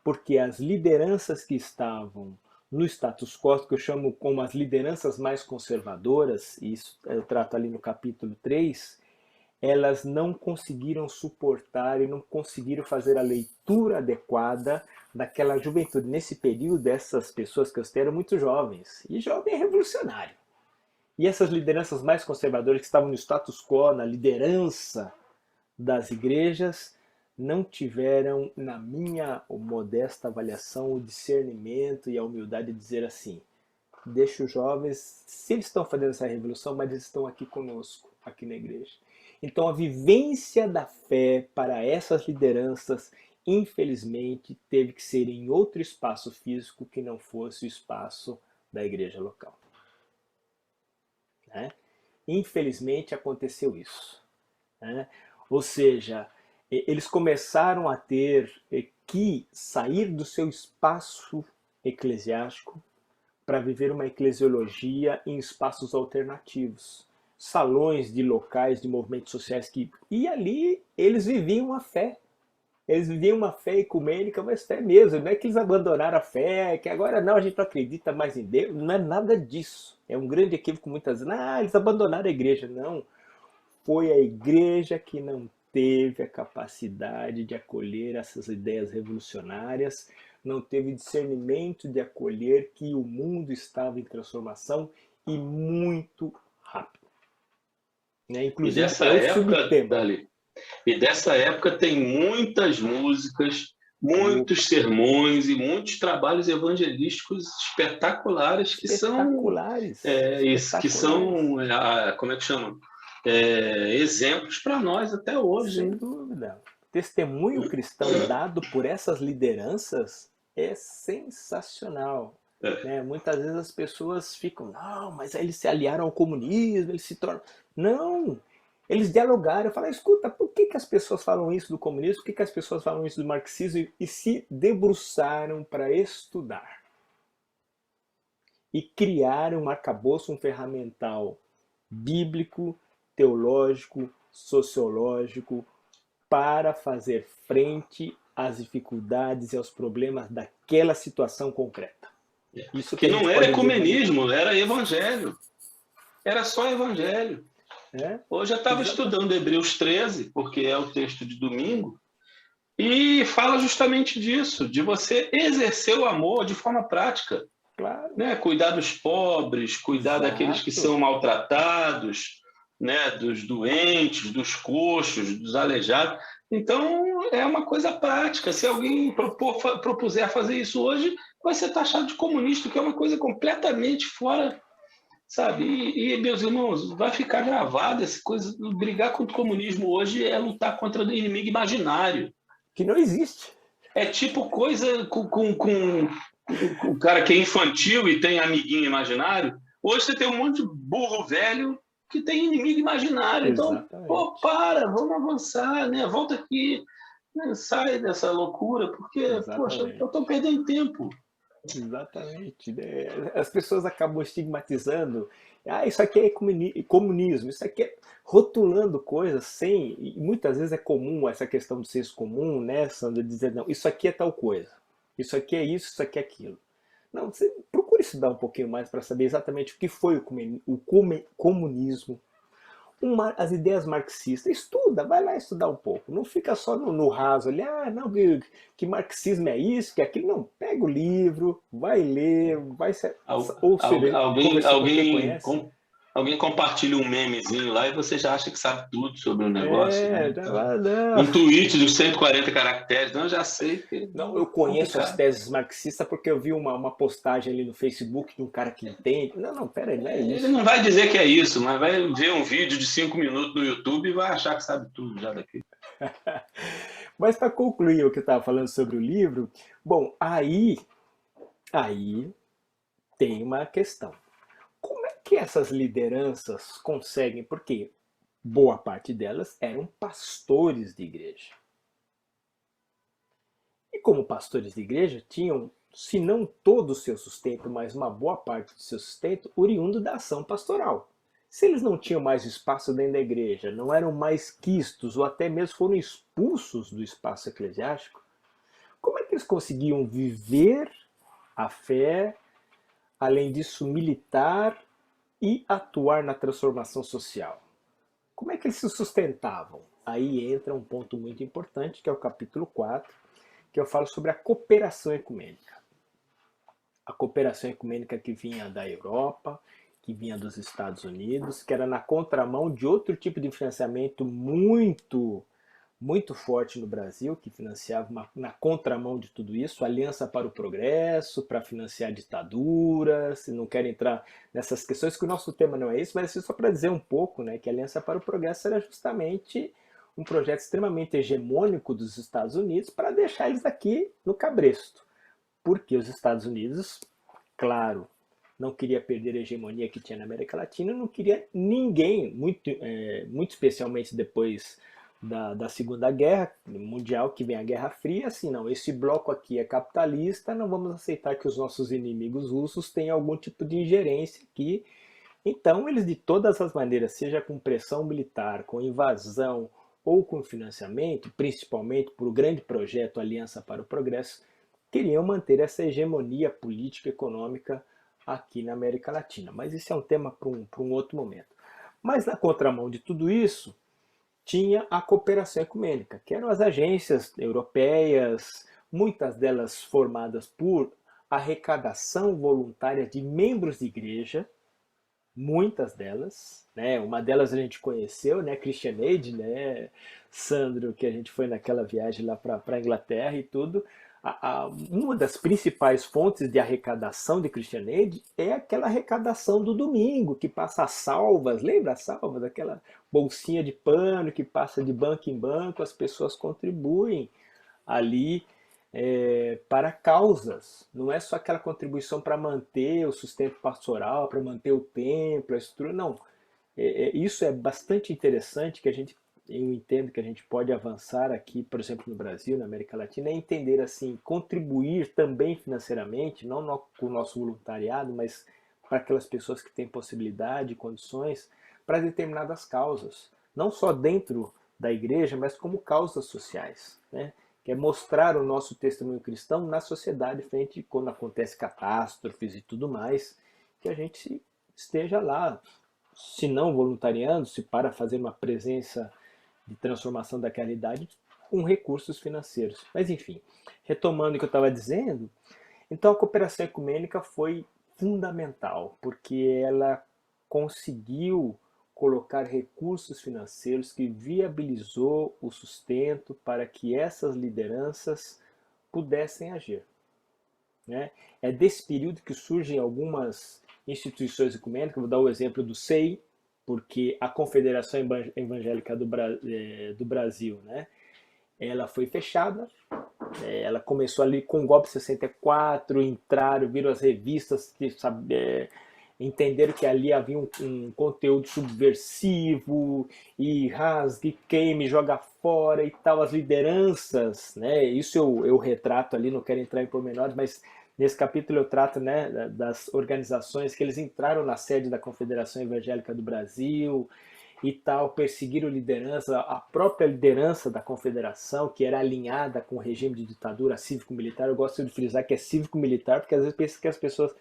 Porque as lideranças que estavam no status quo, que eu chamo como as lideranças mais conservadoras, e isso eu trato ali no capítulo 3, elas não conseguiram suportar e não conseguiram fazer a leitura adequada daquela juventude. Nesse período, essas pessoas que eu citei eram muito jovens, e jovem é revolucionário. E essas lideranças mais conservadoras que estavam no status quo, na liderança das igrejas, não tiveram, na minha modesta avaliação, o discernimento e a humildade de dizer assim: deixa os jovens, se eles estão fazendo essa revolução, mas eles estão aqui conosco, aqui na igreja. Então a vivência da fé para essas lideranças, infelizmente, teve que ser em outro espaço físico que não fosse o espaço da igreja local. Né? Infelizmente aconteceu isso. Né? Ou seja, eles começaram a ter que sair do seu espaço eclesiástico para viver uma eclesiologia em espaços alternativos, salões de locais de movimentos sociais e ali eles viviam a fé. Eles viviam uma fé ecumênica, mas fé mesmo. Não é que eles abandonaram a fé, que agora não, a gente não acredita mais em Deus. Não é nada disso. É um grande equívoco muitas vezes. Ah, eles abandonaram a igreja. Não. Foi a igreja que não teve a capacidade de acolher essas ideias revolucionárias, não teve discernimento de acolher que o mundo estava em transformação e muito rápido. Né? E Inclusive, dessa é o época, subtema. Dali, e dessa época tem muitas músicas, muitos sermões e muitos trabalhos evangelísticos espetaculares Espetaculares. que Espetaculares. são como é que chama? Exemplos para nós até hoje, Sem né? dúvida. O testemunho cristão dado por essas lideranças é sensacional. É. Né? Muitas vezes as pessoas ficam, não, mas aí eles se aliaram ao comunismo, eles se tornam. Não! Eles dialogaram, falaram, escuta, por que, que as pessoas falam isso do comunismo, por que, que as pessoas falam isso do marxismo, e se debruçaram para estudar. E criaram um arcabouço, um ferramental bíblico, teológico, sociológico, para fazer frente às dificuldades e aos problemas daquela situação concreta. Isso que Que a gente não era pode dizer. ecumenismo, era evangelho. Era só evangelho. É? Hoje eu estava estudando Hebreus 13, porque é o texto de domingo, e fala justamente disso, de você exercer o amor de forma prática. Claro. Né? Cuidar dos pobres, cuidar daqueles que Exato. são maltratados, né? Dos doentes, dos coxos, dos aleijados. Então, é uma coisa prática. Se alguém propuser fazer isso hoje, vai ser taxado de comunista, que é uma coisa completamente fora, sabe? Meus irmãos, vai ficar gravado essa coisa. Brigar contra o comunismo hoje é lutar contra o inimigo imaginário. Que não existe. É tipo coisa com o cara que é infantil e tem amiguinho imaginário. Hoje você tem um monte de burro velho que tem inimigo imaginário. Então, pô, Exatamente. vamos avançar, né? Volta aqui, né? Sai dessa loucura, porque, poxa, eu Exatamente. estou perdendo tempo. Exatamente. Né? As pessoas acabam estigmatizando. Ah, isso aqui é comunismo, isso aqui é rotulando coisas sem. E muitas vezes é comum essa questão do senso comum, né, Sandra, dizer, não, isso aqui é tal coisa. Isso aqui é isso aqui é aquilo. Não, você procure estudar um pouquinho mais para saber exatamente o que foi o comunismo, as ideias marxistas. Estuda, vai lá estudar um pouco. Não fica só no raso ali, não, que marxismo é isso, que é aquilo. Não, pega o livro, vai ler, vai se, ou se conversar com quem conhece. Alguém compartilha um memezinho lá e você já acha que sabe tudo sobre o negócio, né? Então, Não. um tweet de 140 caracteres, não, eu já sei que Não, é eu conheço as complicado. teses marxistas porque eu vi uma postagem ali no Facebook de um cara que entende. Não, pera aí, não é Ele isso. não vai dizer que é isso, mas vai ver um vídeo de 5 minutos no YouTube e vai achar que sabe tudo já daqui. Mas para concluir o que eu estava falando sobre o livro, bom, aí tem uma questão. Como é que essas lideranças conseguem? Porque boa parte delas eram pastores de igreja. E como pastores de igreja, tinham, se não todo o seu sustento, mas uma boa parte do seu sustento, oriundo da ação pastoral. Se eles não tinham mais espaço dentro da igreja, não eram mais quistos ou até mesmo foram expulsos do espaço eclesiástico, como é que eles conseguiam viver a fé, além disso militar e atuar na transformação social? Como é que eles se sustentavam? Aí entra um ponto muito importante, que é o capítulo 4, que eu falo sobre a cooperação ecumênica. A cooperação ecumênica que vinha da Europa que vinha dos Estados Unidos, que era na contramão de outro tipo de financiamento muito forte no Brasil, que financiava na contramão de tudo isso, Aliança para o Progresso, para financiar ditaduras. Não quero entrar nessas questões, que o nosso tema não é isso, mas é só para dizer um pouco, né, que a Aliança para o Progresso era justamente um projeto extremamente hegemônico dos Estados Unidos para deixar eles aqui no cabresto. Porque os Estados Unidos, claro, não queria perder a hegemonia que tinha na América Latina, não queria ninguém, muito especialmente depois da Segunda Guerra Mundial, que vem a Guerra Fria, assim, não, esse bloco aqui é capitalista, não vamos aceitar que os nossos inimigos russos tenham algum tipo de ingerência aqui. Então, eles de todas as maneiras, seja com pressão militar, com invasão ou com financiamento, principalmente por o grande projeto Aliança para o Progresso, queriam manter essa hegemonia política e econômica aqui na América Latina. Mas isso é um tema para um outro momento. Mas na contramão de tudo isso, tinha a cooperação ecumênica, que eram as agências europeias, muitas delas formadas por arrecadação voluntária de membros de igreja, muitas delas, né? Uma delas a gente conheceu, né? ChristianAid, né? Sandro, que a gente foi naquela viagem lá para a Inglaterra e tudo. Uma das principais fontes de arrecadação de ChristianAid é aquela arrecadação do domingo, que passa as salvas, lembra as salvas? Aquela bolsinha de pano que passa de banco em banco, as pessoas contribuem ali para causas. Não é só aquela contribuição para manter o sustento pastoral, para manter o templo, a estrutura, não. Isso é bastante interessante, que eu entendo que a gente pode avançar aqui, por exemplo, no Brasil, na América Latina, é entender assim, contribuir também financeiramente, não com o nosso voluntariado, mas para aquelas pessoas que têm possibilidade, condições, para determinadas causas. Não só dentro da igreja, mas como causas sociais, né? Que é mostrar o nosso testemunho cristão na sociedade, frente quando acontece catástrofes e tudo mais, que a gente esteja lá, se não voluntariando, se para fazer uma presença de transformação daquela realidade com recursos financeiros. Mas enfim, retomando o que eu estava dizendo, então a cooperação ecumênica foi fundamental, porque ela conseguiu colocar recursos financeiros que viabilizou o sustento para que essas lideranças pudessem agir, né? É desse período que surgem algumas instituições ecumênicas. Vou dar o exemplo do SEI, porque a Confederação Evangélica do Brasil, né, ela foi fechada. Ela começou ali com o golpe 64, viram as revistas que entenderam que ali havia um conteúdo subversivo, e rasgue, queime, joga fora e tal, as lideranças, né? Isso eu retrato ali, não quero entrar em pormenores, mas nesse capítulo eu trato, né, das organizações que eles entraram na sede da Confederação Evangélica do Brasil e tal, perseguiram liderança, a própria liderança da confederação, que era alinhada com o regime de ditadura cívico-militar. Eu gosto de frisar que é cívico-militar, porque às vezes penso que as pessoas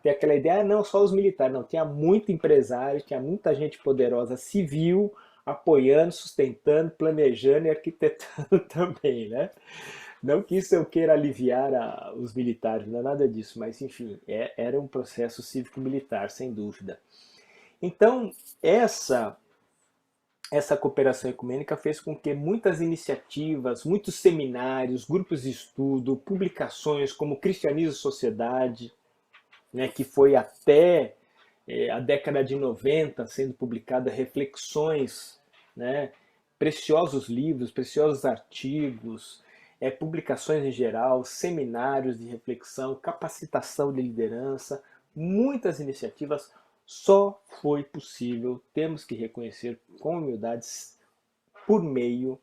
têm aquela ideia, não, só os militares. Não, tinha muito empresário, tinha muita gente poderosa civil, apoiando, sustentando, planejando e arquitetando também, né? Não que isso eu queira aliviar os militares, não é nada disso, mas enfim, era um processo cívico-militar, sem dúvida. Então, essa cooperação ecumênica fez com que muitas iniciativas, muitos seminários, grupos de estudo, publicações como Cristianismo e Sociedade, né, que foi até a década de 90 sendo publicada, reflexões, né, preciosos livros, preciosos artigos, publicações em geral, seminários de reflexão, capacitação de liderança, muitas iniciativas. Só foi possível, temos que reconhecer com humildade, por meio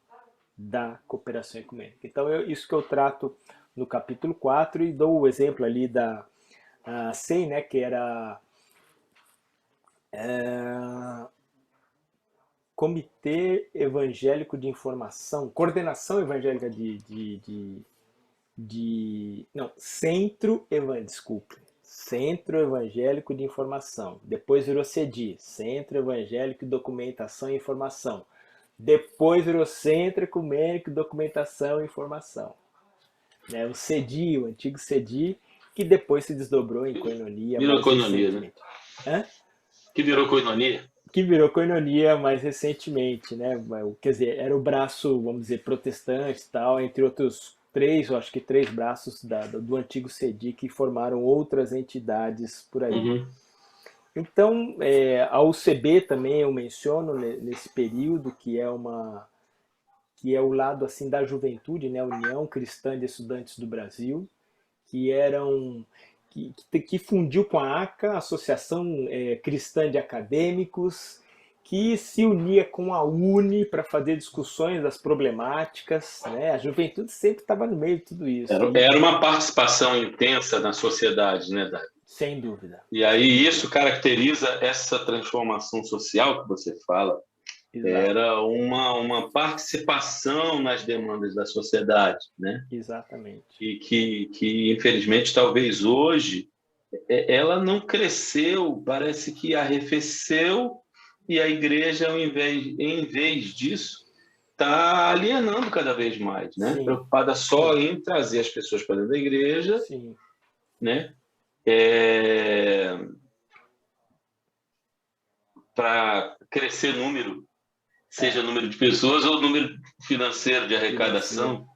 da cooperação ecumênica. Então, isso que eu trato no capítulo 4 e dou o exemplo ali da SEI, né, que era Comitê Evangélico de Informação, Coordenação Evangélica não, Centro Evangélico de Informação. Depois virou CEDI, Centro Evangélico de Documentação e Informação. Depois virou Centro Ecumênico de Documentação e Informação. Né? O CEDI, o antigo CEDI, que depois se desdobrou em Coinonia. Virou Coinonia, né? Hã? Que virou coinonia. que virou koinonia mais recentemente, né? Quer dizer, era o braço, vamos dizer, protestante e tal, entre outros três, eu acho que três braços do antigo CEDI que formaram outras entidades por aí. Uhum. Então, a UCB também eu menciono nesse período, que é o lado assim da juventude, né? A União Cristã de Estudantes do Brasil, que eram que fundiu com a ACA, Associação Cristã de Acadêmicos, que se unia com a UNE para fazer discussões das problemáticas, né? A juventude sempre estava no meio de tudo isso. Era uma participação intensa na sociedade, né, Davi? Sem dúvida. E aí isso caracteriza essa transformação social que você fala. Exato. Era uma participação nas demandas da sociedade, né? Exatamente. E que infelizmente, talvez hoje, ela não cresceu, parece que arrefeceu, e a igreja, em vez disso, está alienando cada vez mais, né? Sim. Preocupada só em trazer as pessoas para dentro da igreja, Sim. né? Para crescer número, seja número de pessoas ou número financeiro de arrecadação.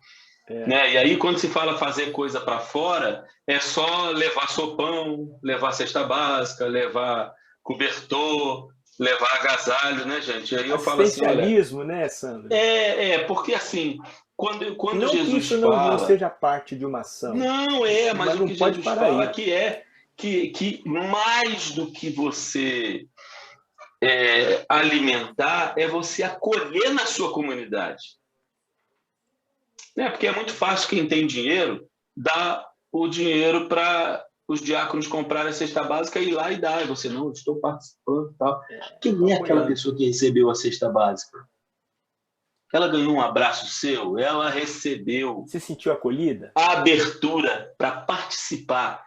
Né? E aí, quando se fala fazer coisa para fora, é só levar sopão, levar cesta básica, levar cobertor, levar agasalho, né, gente? Aí eu falo assim, olha... Assistencialismo, né, Sandro? Porque assim, quando não Jesus que isso fala... não seja parte de uma ação. Não, mas o não que pode Jesus parar fala aí. que mais do que você alimentar é você acolher na sua comunidade. Né? Porque é muito fácil quem tem dinheiro dar o dinheiro para os diáconos comprarem a cesta básica e ir lá e dar. E você, não, estou participando e tal. Quem é aquela pessoa que recebeu a cesta básica? Ela ganhou um abraço seu? Ela recebeu... Se sentiu acolhida? A abertura para participar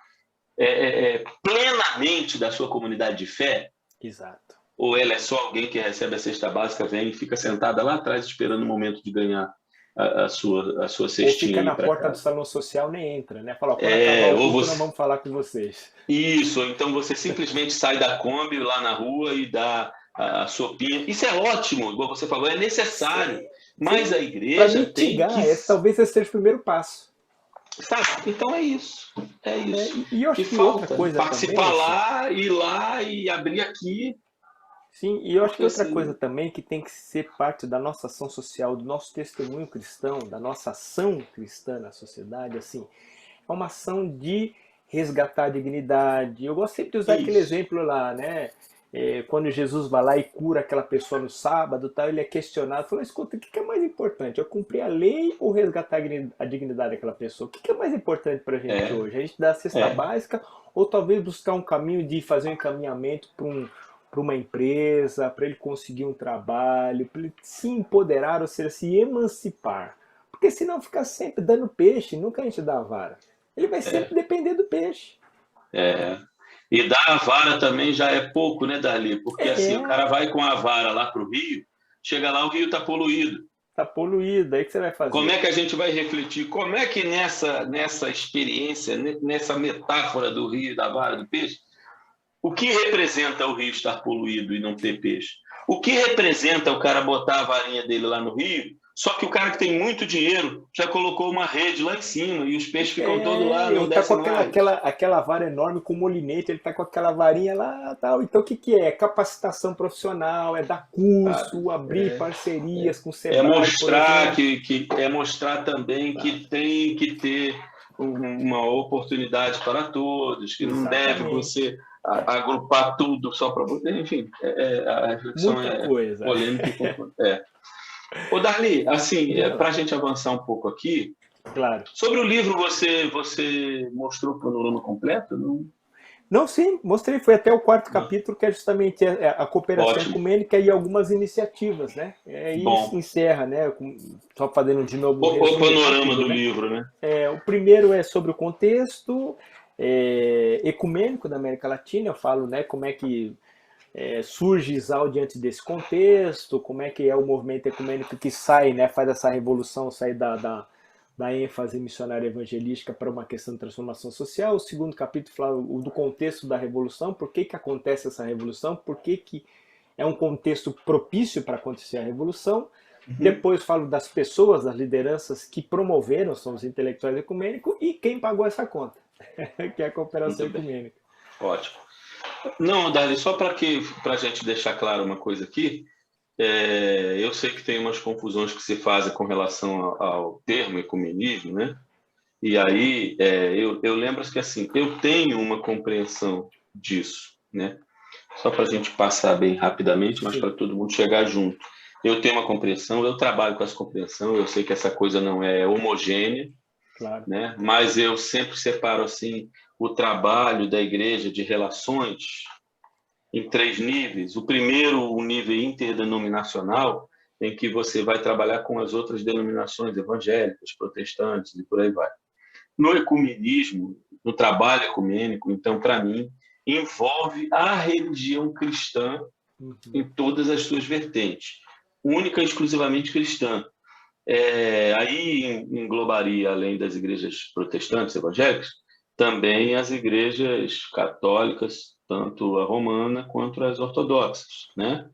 plenamente da sua comunidade de fé? Exato. Ou ela é só alguém que recebe a cesta básica, vem e fica sentada lá atrás esperando o momento de ganhar a sua cestinha? Ou fica na porta do salão social, nem entra, né? Fala, quando acabar o culto, nós vamos falar com vocês. Isso, ou então você simplesmente sai da Kombi lá na rua e dá a sopinha. Isso é ótimo, igual você falou, é necessário. Sim. Mas a igreja mitigar, tem que... talvez esse seja o primeiro passo. Sabe? Então é isso. É isso. E eu acho que outra coisa participar também, lá, assim, ir lá e abrir aqui. Sim, e eu acho que outra coisa também que tem que ser parte da nossa ação social, do nosso testemunho cristão, da nossa ação cristã na sociedade, assim, é uma ação de resgatar a dignidade. Eu gosto sempre de usar aquele exemplo lá, né? Quando Jesus vai lá e cura aquela pessoa no sábado, tal, ele é questionado, falou, escuta, o que é mais importante? Eu cumprir a lei ou resgatar a dignidade daquela pessoa? O que é mais importante pra gente hoje? A gente dar a cesta básica ou talvez buscar um caminho de fazer um encaminhamento para uma empresa, para ele conseguir um trabalho, para ele se empoderar, ou seja, se emancipar. Porque senão fica sempre dando peixe, nunca a gente dá a vara. Ele vai sempre depender do peixe. E dar a vara também já é pouco, né, Darli? Porque assim, o cara vai com a vara lá para o rio, chega lá, o rio está poluído. Está poluído, aí que você vai fazer? Como é que a gente vai refletir? Como é que nessa experiência, nessa metáfora do rio e da vara do peixe, o que representa o rio estar poluído e não ter peixe? O que representa o cara botar a varinha dele lá no rio, só que o cara que tem muito dinheiro já colocou uma rede lá em cima e os peixes ficam todos lá, não descem mais. Aquela vara enorme com molinete, ele tá com aquela varinha lá tal. Então o que é? Capacitação profissional, é dar curso, abrir parcerias com o Sebrae. É mostrar também que tem que ter uma oportunidade para todos, que não deve você agrupar tudo só para você. Enfim, a reflexão polêmica. Ô, Darli, assim, para a gente avançar um pouco aqui, claro. Sobre o livro, você mostrou o panorama completo? Não, sim, mostrei. Foi até o 4º capítulo, que é justamente a cooperação ecumênica e algumas iniciativas, né? E encerra, né? Só fazendo de novo o panorama do livro, né? O primeiro é sobre o contexto ecumênico da América Latina. Eu falo, né, como é que surge Isal diante desse contexto, como é que é o movimento ecumênico que sai, né, faz essa revolução, sair do dá ênfase missionária evangelística para uma questão de transformação social. O segundo capítulo fala do contexto da revolução, por que acontece essa revolução, por que é um contexto propício para acontecer a revolução. Uhum. Depois falo das pessoas, das lideranças que promoveram, são os intelectuais ecumênicos, e quem pagou essa conta, que é a cooperação Muito bem, ecumênica. ótimo. Não, Darli, só para a gente deixar claro uma coisa aqui, eu sei que tem umas confusões que se fazem com relação ao termo ecumenismo, né? E aí eu lembro que assim, eu tenho uma compreensão disso, né? Só para a gente passar bem rapidamente, mas Sim, para todo mundo chegar junto. Eu tenho uma compreensão, eu trabalho com essa compreensão, eu sei que essa coisa não é homogênea, claro. né? Mas eu sempre separo assim o trabalho da igreja de relações em três níveis. O primeiro, o nível interdenominacional, em que você vai trabalhar com as outras denominações evangélicas, protestantes e por aí vai. No ecumenismo, no trabalho ecumênico, então, para mim, envolve a religião cristã Uhum. em todas as suas vertentes, única e exclusivamente cristã. Aí englobaria, além das igrejas protestantes, evangélicas, também as igrejas católicas, tanto a romana quanto as ortodoxas, né?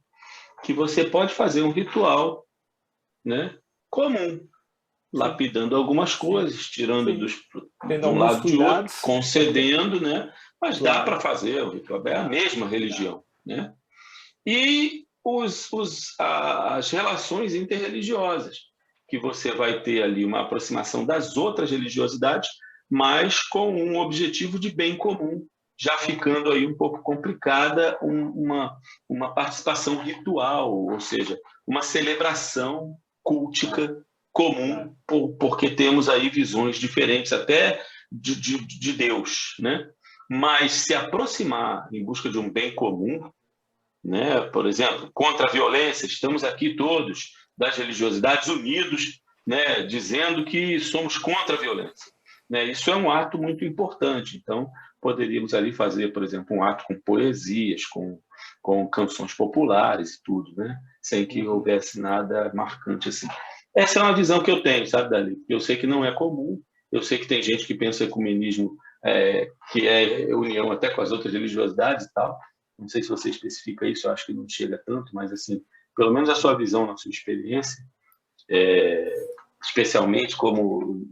Que você pode fazer um ritual, né, comum, Sim, lapidando algumas sim, coisas, tirando sim. Tendo de um alguns lado de outro, cuidados, concedendo, né? Mas dá claro, para fazer o ritual, é a dá, mesma dá. religião, né? E as relações interreligiosas, que você vai ter ali uma aproximação das outras religiosidades, mas com um objetivo de bem comum, já ficando aí um pouco complicada uma participação ritual, ou seja, uma celebração Claro, cultica claro. comum, porque temos aí visões diferentes até de Deus, né? Mas se aproximar em busca de um bem comum, né? Por exemplo, contra a violência, estamos aqui todos das religiosidades unidos, né? Dizendo que somos contra a violência, né? Isso é um ato muito importante. Então, poderíamos ali fazer, por exemplo, um ato com poesias, com canções populares e tudo, né? Sem que Uhum. houvesse nada marcante assim. Essa é uma visão que eu tenho, sabe, Dali? Eu sei que não é comum, eu sei que tem gente que pensa ecumenismo que é união até com as outras religiosidades e tal. Não sei se você especifica isso, eu acho que não chega tanto, mas assim, pelo menos a sua visão, a sua experiência, especialmente como,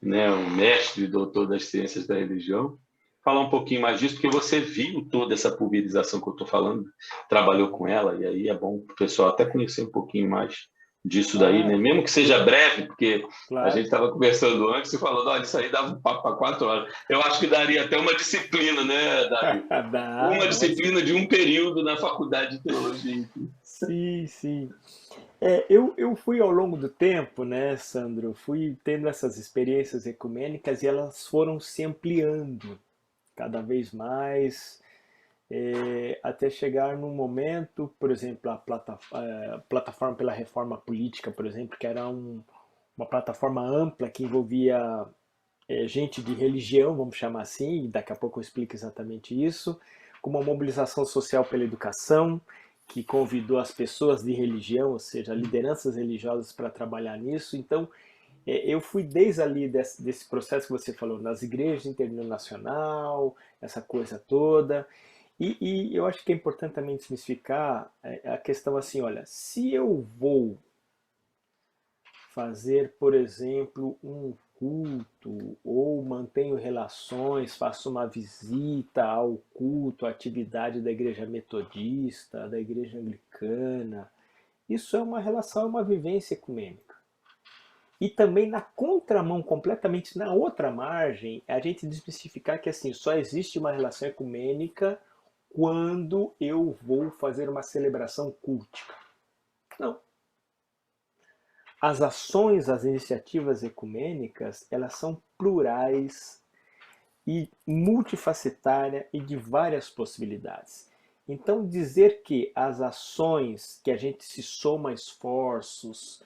né, um mestre e doutor das ciências da religião, falar um pouquinho mais disso, porque você viu toda essa pulverização que eu estou falando, trabalhou com Uhum. ela, e aí é bom o pessoal até conhecer um pouquinho mais disso daí, né? Claro, Mesmo que seja breve, porque a gente claro. estava conversando antes e falando, olha, isso aí dava um papo para 4 horas. Eu acho que daria até uma disciplina, né, Davi? Dá, Uma nossa. disciplina de um período na faculdade de teologia. Sim, sim. Eu fui ao longo do tempo, né, Sandro, fui tendo essas experiências ecumênicas e elas foram se ampliando cada vez mais, até chegar num momento, por exemplo, a plataforma pela reforma política, por exemplo, que era uma plataforma ampla que envolvia gente de religião, vamos chamar assim, e daqui a pouco eu explico exatamente isso, com uma mobilização social pela educação, que convidou as pessoas de religião, ou seja, lideranças religiosas para trabalhar nisso. Então, eu fui desde ali desse processo que você falou, nas igrejas internacional, essa coisa toda. E eu acho que é importante também desmistificar a questão assim, olha, se eu vou fazer, por exemplo, um culto ou mantenho relações, faço uma visita ao culto, à atividade da igreja metodista, da igreja anglicana. Isso é uma relação, é uma vivência ecumênica. E também na contramão, completamente na outra margem, a gente desmistificar que assim, só existe uma relação ecumênica quando eu vou fazer uma celebração cultica. Não. As ações, as iniciativas ecumênicas, elas são plurais e multifacetárias e de várias possibilidades. Então, dizer que as ações que a gente se soma esforços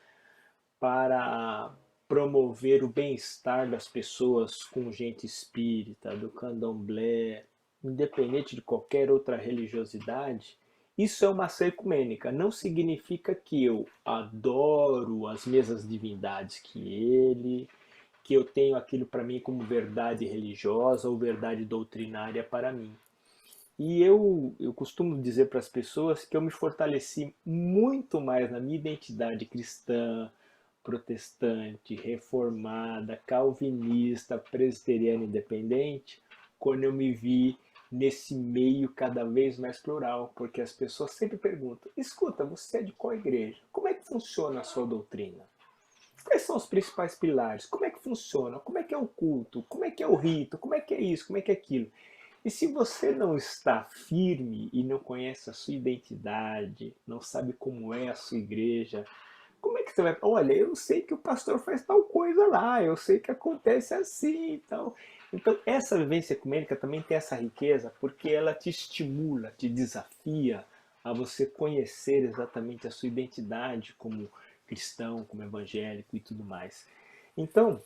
para promover o bem-estar das pessoas com gente espírita, do candomblé, independente de qualquer outra religiosidade, isso é uma ação ecumênica. Não significa que eu adoro as mesmas divindades que ele, que eu tenho aquilo para mim como verdade religiosa ou verdade doutrinária para mim. E eu costumo dizer para as pessoas que eu me fortaleci muito mais na minha identidade cristã, protestante, reformada, calvinista, presbiteriana, independente, quando eu me vi nesse meio cada vez mais plural, porque as pessoas sempre perguntam: escuta, você é de qual igreja? Como é que funciona a sua doutrina? Quais são os principais pilares? Como é que funciona? Como é que é o culto? Como é que é o rito? Como é que é isso? Como é que é aquilo? E se você não está firme e não conhece a sua identidade, não sabe como é a sua igreja, como é que você vai? Olha, eu sei que o pastor faz tal coisa lá, eu sei que acontece assim e tal. Então, essa vivência ecumênica também tem essa riqueza, porque ela te estimula, te desafia a você conhecer exatamente a sua identidade como cristão, como evangélico e tudo mais. Então,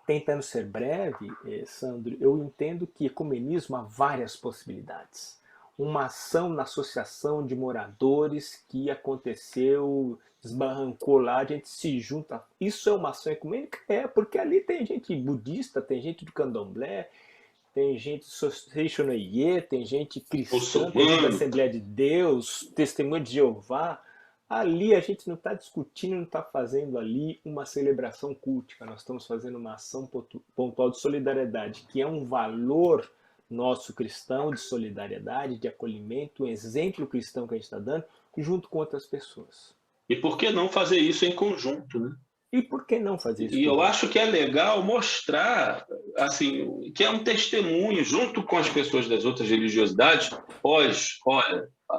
tentando ser breve, Sandro, eu entendo que ecumenismo há várias possibilidades. Uma ação na associação de moradores que aconteceu, esbarrancou lá, a gente se junta. Isso é uma ação ecumênica? É, porque ali tem gente budista, tem gente do candomblé, tem gente Seishonoye, tem gente cristã, tem gente da Muçulmano. Assembleia de Deus, Testemunho de Jeová. Ali a gente não está discutindo, não está fazendo ali uma celebração cultica. Nós estamos fazendo uma ação pontual de solidariedade, que é um valor nosso cristão de solidariedade, de acolhimento, um exemplo cristão que a gente está dando, junto com outras pessoas. E por que não fazer isso em conjunto, né? E por que não fazer isso E eu conjunto? acho que é legal mostrar, assim, que é um testemunho junto com as pessoas das outras religiosidades. Olha,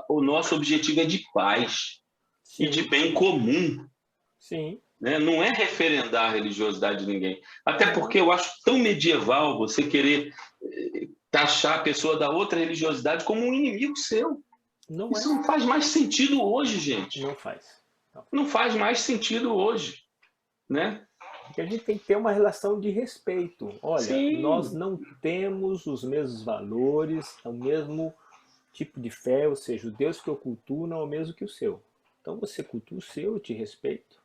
o nosso objetivo é de paz e de Sim, bem comum, sim. né? Não é referendar a religiosidade de ninguém. Até porque Não, eu acho tão medieval você querer taxar a pessoa da outra religiosidade como um inimigo seu. não Isso é. não faz mais sentido hoje, gente. Não faz. Não. Não faz mais sentido hoje, né? Porque a gente tem que ter uma relação de respeito. Olha, nós Sim, não temos os mesmos valores, o mesmo tipo de fé, ou seja, o Deus que eu cultuo não é o mesmo que o seu. Então você cultua o seu, eu te respeito,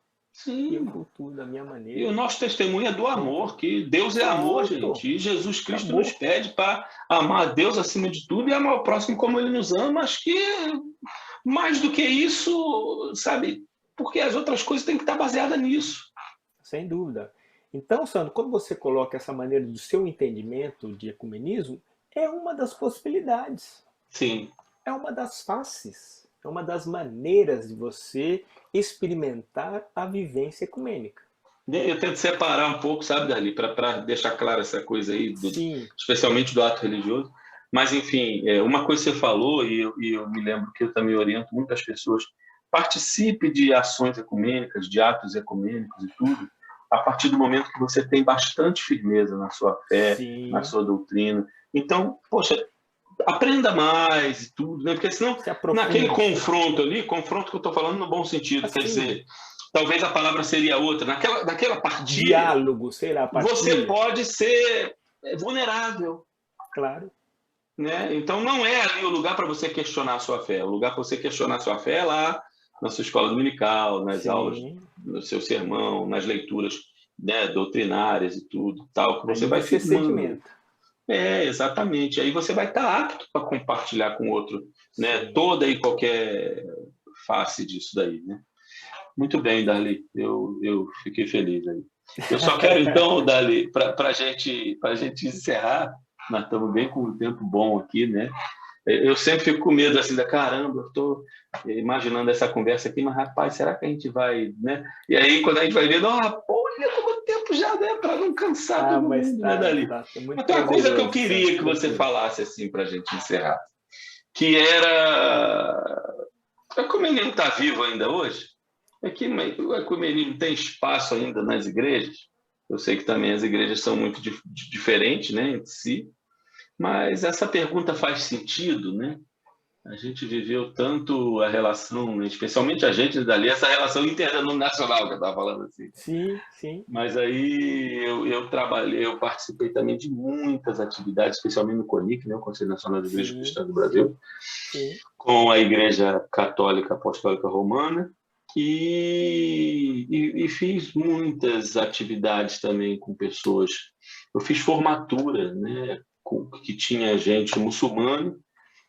e eu sim. cultuo da minha E o maneira. nosso testemunho é do amor, que Deus é amor, Pronto, gente. E Jesus Cristo nos acabou. pede para amar a Deus acima de tudo e amar o próximo como ele nos ama. Acho que mais do que isso, sabe? Porque as outras coisas têm que estar baseadas nisso. Sem dúvida. Então, Sandro, quando você coloca essa maneira do seu entendimento de ecumenismo, é uma das possibilidades. Sim. É uma das faces, é uma das maneiras de você experimentar a vivência ecumênica. Eu tento separar um pouco, sabe, Dali, para deixar clara essa coisa aí, Sim, especialmente do ato religioso. Mas, enfim, uma coisa que você falou, e eu me lembro que eu também oriento muitas pessoas, participe de ações ecumênicas, de atos ecumênicos e tudo, a partir do momento que você tem bastante firmeza na sua fé, na sim, sua doutrina. Então, poxa, aprenda mais e tudo, né? Porque senão, se naquele aprofunde. confronto ali, confronto que eu estou falando no bom sentido, quer Assim, dizer, talvez a palavra seria outra, naquela partilha, diálogo, sei lá, você partilha, pode ser vulnerável, claro. né? Então não é ali o lugar para você questionar a sua fé. O lugar para você questionar a sua fé é lá na sua escola dominical, nas aulas, Sim, no seu sermão, nas leituras, né, doutrinárias e tudo, tal, que você ali vai você firmando. sedimenta. Exatamente. Aí você vai estar apto para compartilhar com o outro, né, Sim. toda e qualquer face disso daí, né? Muito bem, Darli. Eu fiquei feliz aí. Eu só quero, então, Darli, para a gente encerrar, nós estamos bem com um tempo bom aqui, né? Eu sempre fico com medo assim da caramba, eu estou imaginando essa conversa aqui, mas rapaz, será que a gente vai, né? E aí quando a gente vai vendo, olha como tempo já dá para não cansar Ah, todo mas mundo, né, Dali? tá muito Mas tem uma coisa que eu prazeroso, Sandro, queria que você tranquilo. falasse assim para a gente encerrar, que era o ecumenismo está vivo ainda hoje? É que o ecumenismo tem espaço ainda nas igrejas? Eu sei que também as igrejas são muito diferentes, né, entre si, mas essa pergunta faz sentido, né? A gente viveu tanto a relação, né, especialmente a gente dali, essa relação interdenominacional que eu estava falando assim. Sim, sim, Mas aí eu trabalhei, eu participei também de muitas atividades, especialmente no CONIC, né, o Conselho Nacional da Igreja sim, Cristã do Brasil, sim. com a Igreja Católica Apostólica Romana. E fiz muitas atividades também com pessoas. Eu fiz formatura, né, que tinha gente muçulmana,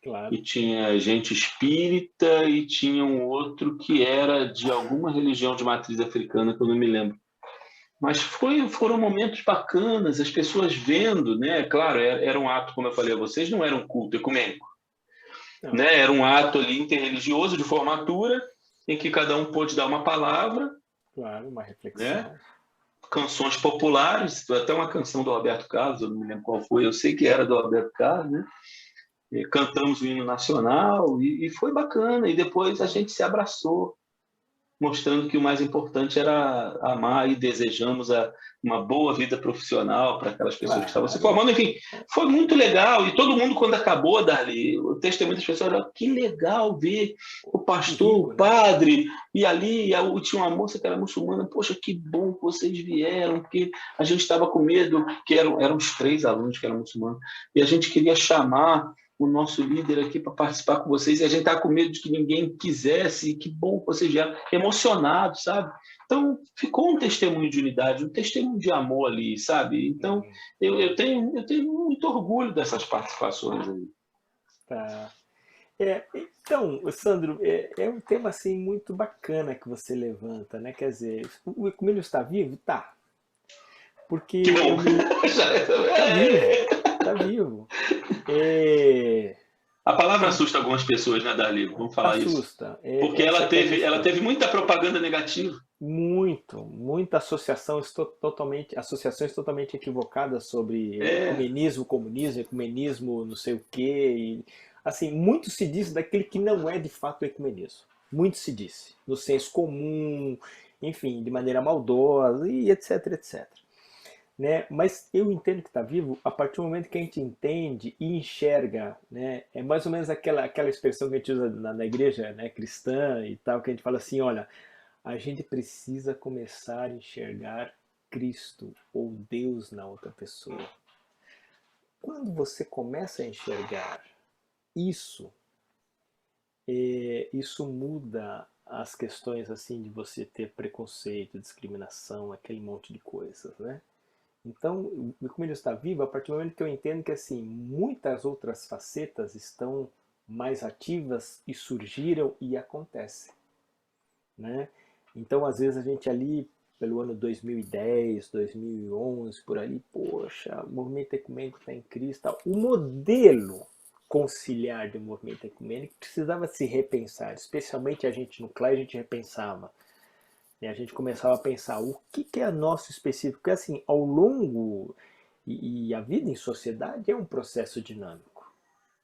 Claro. e tinha gente espírita, e tinha um outro que era de alguma religião de matriz africana, que eu não me lembro. Mas foram momentos bacanas, as pessoas vendo, né? Claro, era um ato, como eu falei a vocês, não era um culto ecumênico, Não, né? Era um ato ali interreligioso de formatura, em que cada um pôde dar uma palavra, claro, uma né? reflexão. Canções populares, até uma canção do Roberto Carlos, eu não me lembro qual foi, eu sei que era do Roberto Carlos, né? E cantamos o hino nacional e foi bacana. E depois a gente se abraçou, mostrando que o mais importante era amar e desejamos uma boa vida profissional para aquelas pessoas que estavam se Claro. formando. Enfim, foi muito legal. E todo mundo, quando acabou, Darli, o testemunho das pessoas era que legal ver o Que pastor, rico, o né? padre, e ali tinha uma moça que era muçulmana. Poxa, que bom que vocês vieram, porque a gente estava com medo, que eram os 3 alunos que eram muçulmanos, e a gente queria chamar o nosso líder aqui para participar com vocês, e a gente está com medo de que ninguém quisesse, e que bom que vocês vieram, emocionado, sabe? Então, ficou um testemunho de unidade, um testemunho de amor ali, sabe? Então, Hum, eu tenho muito orgulho dessas participações aí. tá. Então, Sandro, é um tema assim muito bacana que você levanta, né? Quer dizer, o ecumênio está vivo? Tá. Porque Que bom! eu me. Tá vivo, tá vivo. É, A palavra e assusta algumas pessoas, né, Dali? Vamos falar isso. assusta. Porque Essa que é a ela questão. teve muita propaganda negativa. Muita associações totalmente equivocadas sobre É, ecumenismo, comunismo, ecumenismo, não sei o quê. Assim, muito se diz daquele que não é de fato ecumenismo. Muito se disse, no senso comum, enfim, de maneira maldosa e etc, etc. Né? Mas eu entendo que está vivo a partir do momento que a gente entende e enxerga, né? É mais ou menos aquela expressão que a gente usa na igreja, né, cristã e tal, que a gente fala assim, olha, a gente precisa começar a enxergar Cristo ou Deus na outra pessoa. Quando você começa a enxergar isso, isso muda as questões assim de você ter preconceito, discriminação, aquele monte de coisas, né? Então, o ecumênio está vivo a partir do momento que eu entendo que assim muitas outras facetas estão mais ativas e surgiram e acontecem, né? Então, às vezes a gente ali pelo ano 2010, 2011, por ali, poxa, o movimento ecumênico está em crise, tal. O modelo conciliar do movimento ecumênico precisava se repensar, especialmente a gente no CLA, a gente repensava. E a gente começava a pensar o que é nosso específico, porque assim, ao longo, e a vida em sociedade é um processo dinâmico.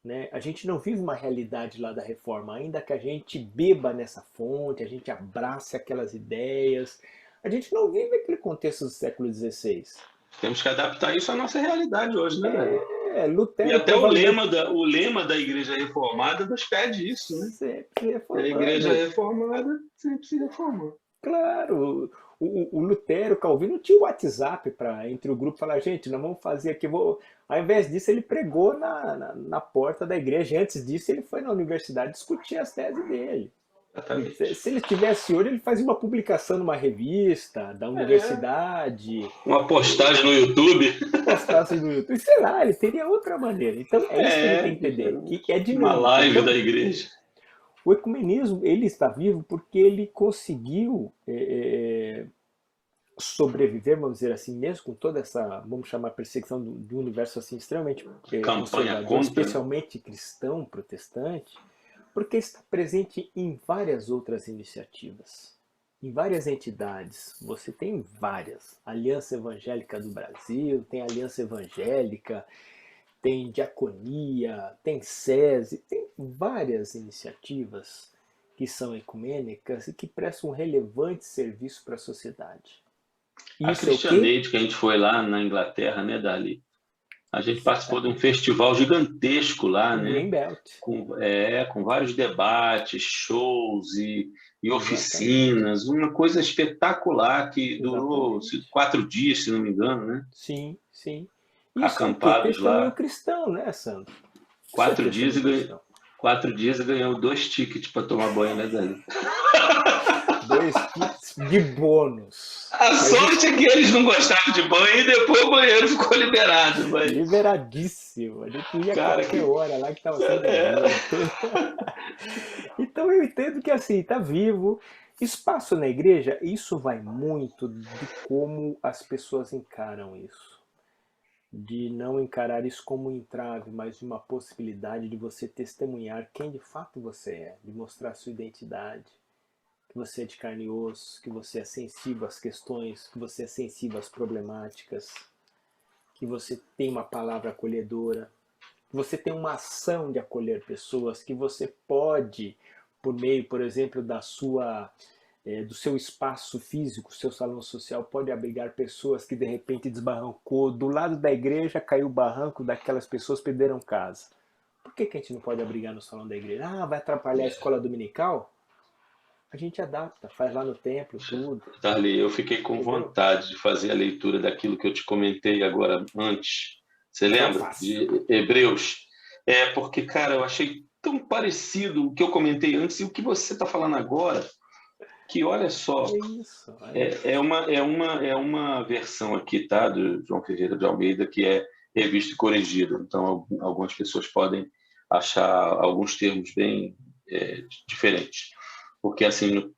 Né? A gente não vive uma realidade lá da reforma, ainda que a gente beba nessa fonte, a gente abrace aquelas ideias, a gente não vive aquele contexto do século XVI. temos que adaptar isso à nossa realidade hoje, né, Dali? E Lutero até o lema provavelmente da Igreja Reformada nos pede isso, né? sempre A Igreja reformando. Reformada sempre se reformou. Claro, o Lutero, o Calvino tinha o WhatsApp para entre o grupo falar, gente, nós vamos fazer aqui. Ao invés disso, ele pregou na porta da igreja. Antes disso, ele foi na universidade discutir as teses dele. Exatamente. Se ele tivesse hoje, ele fazia uma publicação numa revista da É, universidade, uma postagem no YouTube. postasse no YouTube, sei lá, ele teria outra maneira. Então é isso que a gente É, tem que entender, que é uma dinâmico. live da Então, igreja. o ecumenismo ele está vivo porque ele conseguiu sobreviver, vamos dizer assim, mesmo com toda essa, vamos chamar, perseguição do universo assim extremamente Campanha conservador, contra, né? especialmente cristão, protestante, porque está presente em várias outras iniciativas, em várias entidades. Você tem várias. Aliança Evangélica do Brasil, tem Aliança Evangélica, tem Diaconia, tem SESI, tem várias iniciativas que são ecumênicas e que prestam um relevante serviço para a sociedade. A Isso é o Christian quê? Aid, que a gente foi lá na Inglaterra, né, Dali? A gente participou de um Exatamente. festival gigantesco lá, O né? Greenbelt. Com vários debates, shows e Exatamente. oficinas, uma coisa espetacular que durou Exatamente. 4 dias, se não me engano, né? Sim, sim. Isso é o quê? Acampados Testemunho lá, cristão, né, Sandro? Isso é 4 dias testemunho e ganhou, cristão. 4 dias e ganhou 2 tickets para tomar banho, né, Dali? 2 kits de bônus. A sorte é que eles não gostavam de banho e depois o banheiro ficou liberado. Mas... liberadíssimo. A gente ia a Cara, qualquer hora lá que estava sendo é... Então eu entendo que assim, tá vivo. Espaço na igreja, isso vai muito de como as pessoas encaram isso. De não encarar isso como um entrave, mas de uma possibilidade de você testemunhar quem de fato você é, de mostrar sua identidade, que você é de carne e osso, que você é sensível às questões, que você é sensível às problemáticas, que você tem uma palavra acolhedora, que você tem uma ação de acolher pessoas, que você pode, por meio, por exemplo, do seu espaço físico, seu salão social, pode abrigar pessoas que de repente desbarrancou, do lado da igreja caiu o barranco, daquelas pessoas perderam casa. Por que a gente não pode abrigar no salão da igreja? Ah, vai atrapalhar a escola dominical? A gente adapta, faz lá no templo, tudo. Darley, eu fiquei com Entendeu? vontade de fazer a leitura daquilo que eu te comentei agora antes. Você Então lembra? faça. De Hebreus. É, porque, cara, eu achei tão parecido o que eu comentei antes e o que você está falando agora, que olha só, É isso. é uma versão aqui, tá, do João Ferreira de Almeida, que é revista e corrigida. Então, algumas pessoas podem achar alguns termos bem diferentes. Porque, assim, no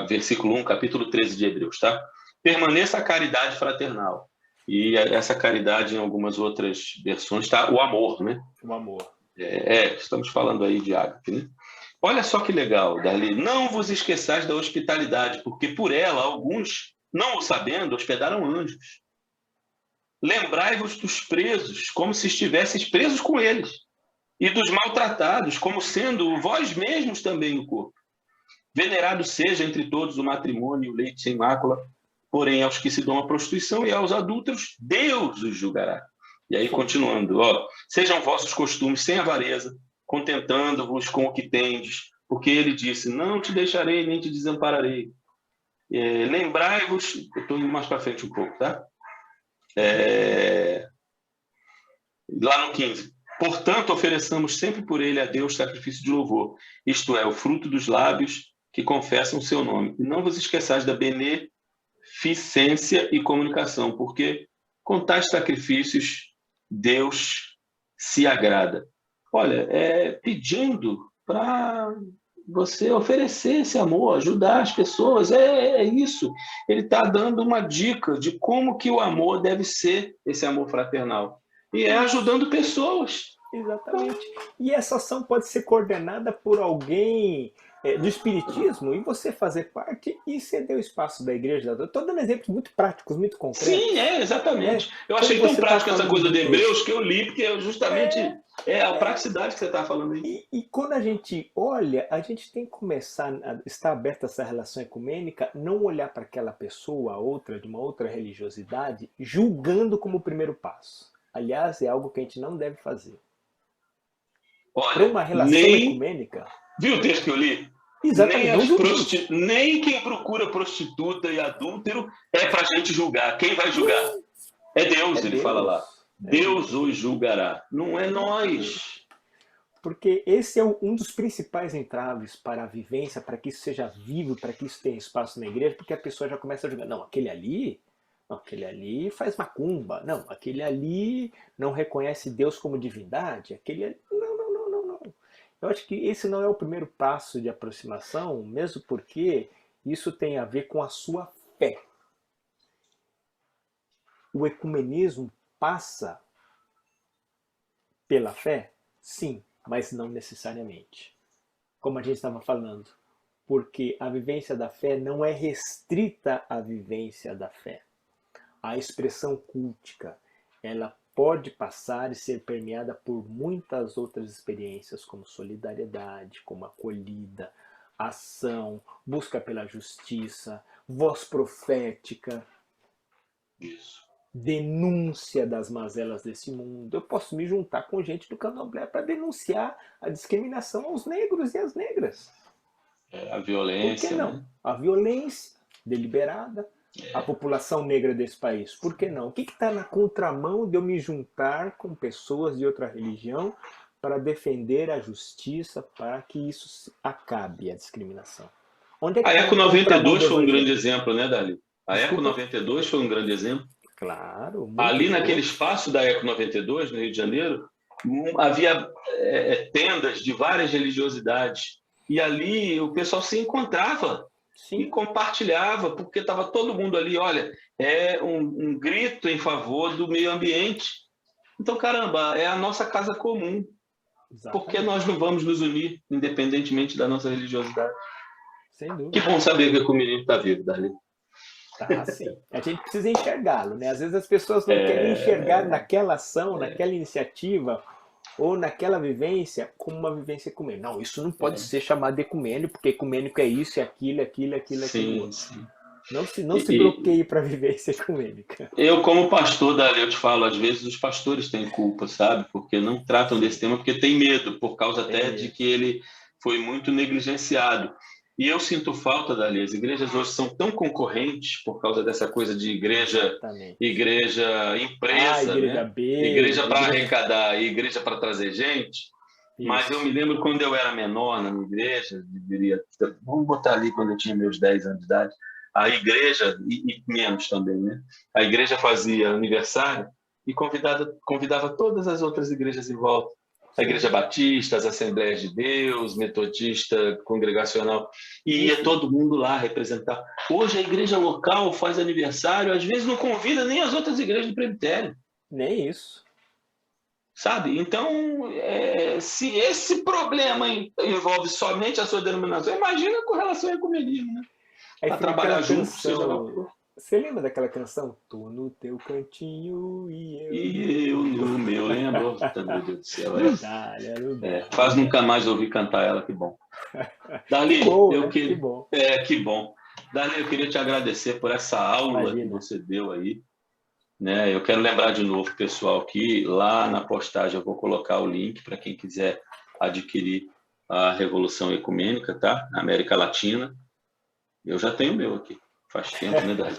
versículo 1, capítulo 13 de Hebreus, tá? Permaneça a caridade fraternal. E essa caridade, em algumas outras versões, está o amor, né? O amor. Estamos falando aí de ágape, né? Olha só que legal, Darli. Não vos esqueçais da hospitalidade, porque por ela alguns, não o sabendo, hospedaram anjos. Lembrai-vos dos presos, como se estivesseis presos com eles, e dos maltratados, como sendo vós mesmos também o corpo. Venerado seja entre todos o matrimônio e o leite sem mácula, porém aos que se dão à prostituição e aos adúlteros, Deus os julgará. E aí, continuando, sejam vossos costumes sem avareza, contentando-vos com o que tendes, porque ele disse, não te deixarei nem te desampararei. Lembrai-vos, eu estou indo mais para frente um pouco, tá? Lá no 15. Portanto, ofereçamos sempre por ele a Deus sacrifício de louvor, isto é, o fruto dos lábios que confessam o seu nome. E não vos esqueçais da beneficência e comunicação, porque com tais sacrifícios Deus se agrada. Olha, pedindo para você oferecer esse amor, ajudar as pessoas, é isso. Ele está dando uma dica de como que o amor deve ser, esse amor fraternal. E é ajudando pessoas. Exatamente. E essa ação pode ser coordenada por alguém do espiritismo e você fazer parte e ceder o espaço da igreja. Estou dando exemplos muito práticos, muito concretos. Sim, exatamente. Eu Como achei tão você prático tá essa coisa falando de Hebreus que eu li, porque é justamente a praticidade que você está falando aí. E quando a gente olha, a gente tem que começar a estar aberto a essa relação ecumênica, não olhar para aquela pessoa, outra, de uma outra religiosidade, julgando como primeiro passo. Aliás, é algo que a gente não deve fazer. Para uma Olha, relação ecumênica. Viu o texto que eu li? Exatamente. Nem quem procura prostituta e adúltero é para a gente julgar. Quem vai julgar? É Deus, ele fala lá. Deus os julgará. Não é nós. Porque esse é um dos principais entraves para a vivência, para que isso seja vivo, para que isso tenha espaço na igreja, porque a pessoa já começa a julgar. Não, aquele ali faz macumba. Não, aquele ali não reconhece Deus como divindade. Aquele ali... Não. Eu acho que esse não é o primeiro passo de aproximação, mesmo porque isso tem a ver com a sua fé. O ecumenismo passa pela fé? Sim, mas não necessariamente. Como a gente estava falando, porque a vivência da fé não é restrita à vivência da fé. A expressão cultica, ela pode passar e ser permeada por muitas outras experiências, como solidariedade, como acolhida, ação, busca pela justiça, voz profética, denúncia das mazelas desse mundo. Eu posso me juntar com gente do candomblé para denunciar a discriminação aos negros e às negras. A violência. Por que não? Né? A violência deliberada. A população negra desse país. Por que não? O que está na contramão de eu me juntar com pessoas de outra religião para defender a justiça, para que isso acabe, a discriminação? Onde é que A está Eco na contramão 92 do foi um grande evangelho? exemplo, né, Dali? A Eco Desculpa? 92 foi um grande exemplo. Claro, Ali muitos naquele outros. espaço da Eco 92, no Rio de Janeiro, havia tendas de várias religiosidades. E ali o pessoal se encontrava e Sim, compartilhava, porque estava todo mundo ali. Olha, é um grito em favor do meio ambiente. Então, caramba, é a nossa casa comum. Por que nós exatamente. não vamos nos unir, independentemente da nossa religiosidade? Sem Que dúvida. bom saber que o menino está vivo, Dali. Tá, sim. A gente precisa enxergá-lo, né? Às vezes as pessoas não querem enxergar naquela ação, naquela iniciativa ou naquela vivência como uma vivência ecumênica. Não, isso não pode ser chamado de ecumênico, porque ecumênico é isso, é aquilo, aquilo, aquilo, aquilo Sim, outro. sim. Não se E bloqueie para a vivência ecumênica. eu, como pastor, Dali, eu te falo, às vezes os pastores têm culpa, sabe? Porque não tratam desse Sim, tema, porque tem medo, por causa tem até de medo. que ele foi muito negligenciado. E eu sinto falta, Dali, as igrejas hoje são tão concorrentes por causa dessa coisa de igreja, Exatamente. igreja Ah, empresa, igreja né? B, Igreja para igreja. arrecadar, igreja para trazer gente. Mas eu me Isso. lembro quando eu era menor na minha igreja, deveria, vamos botar ali quando eu tinha meus 10 anos de idade, a igreja, e menos também, né? A igreja fazia aniversário e convidava todas as outras igrejas em volta. A Igreja Sim. Batista, as Assembleias de Deus, Metodista, Congregacional, e ia Enfim, todo mundo lá representar. Hoje a igreja local faz aniversário, às vezes não convida nem as outras igrejas do presbitério, nem isso. sabe? Então, se esse problema envolve somente a sua denominação, imagina com relação ao ecumenismo, né? Aí A fica aquela trabalhar junto, seja lá o que canção. for. Você lembra daquela canção? Tô no teu cantinho e eu no E eu meu. no meu, lembro? Meu Deus do céu, Não dá, né? Não dá, faz não dá. nunca mais ouvir cantar ela, que bom. Que Dali, bom, eu né? Que queria. bom. Que bom. Dali, eu queria te agradecer por essa aula que Imagina. você deu aí. Né? Eu quero lembrar de novo, pessoal, que lá na postagem eu vou colocar o link para quem quiser adquirir a Revolução Ecumênica, tá? Na América Latina. Eu já tenho o meu aqui. Faz tempo, né, Dali?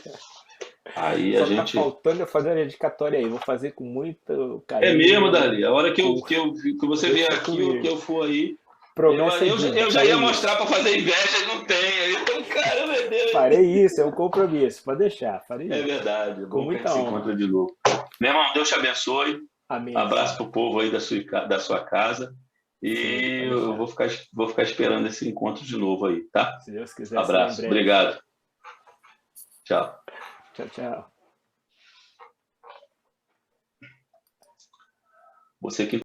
Aí a Só tá gente. faltando eu fazer a dedicatória aí. Vou fazer com muito É mesmo, carinho, Dali. A hora que, com... que você vier Deixa aqui ou que comigo. eu for aí, Promessa é eu dívida, já ia farei mostrar isso. para fazer inveja e não tem. Aí eu, caramba, meu Deus. Farei isso, é um compromisso. Pode deixar, farei É isso. verdade. É Com bom que a gente muita se honra. encontra de novo. Meu irmão, Deus te abençoe. Amém, Abraço Senhor. para o povo aí da sua casa. Sempre, E pode eu deixar. vou ficar esperando esse encontro de novo aí, tá? Se Deus quiser, será em Abraço. breve. Obrigado. Tchau. Tchau, tchau. Você que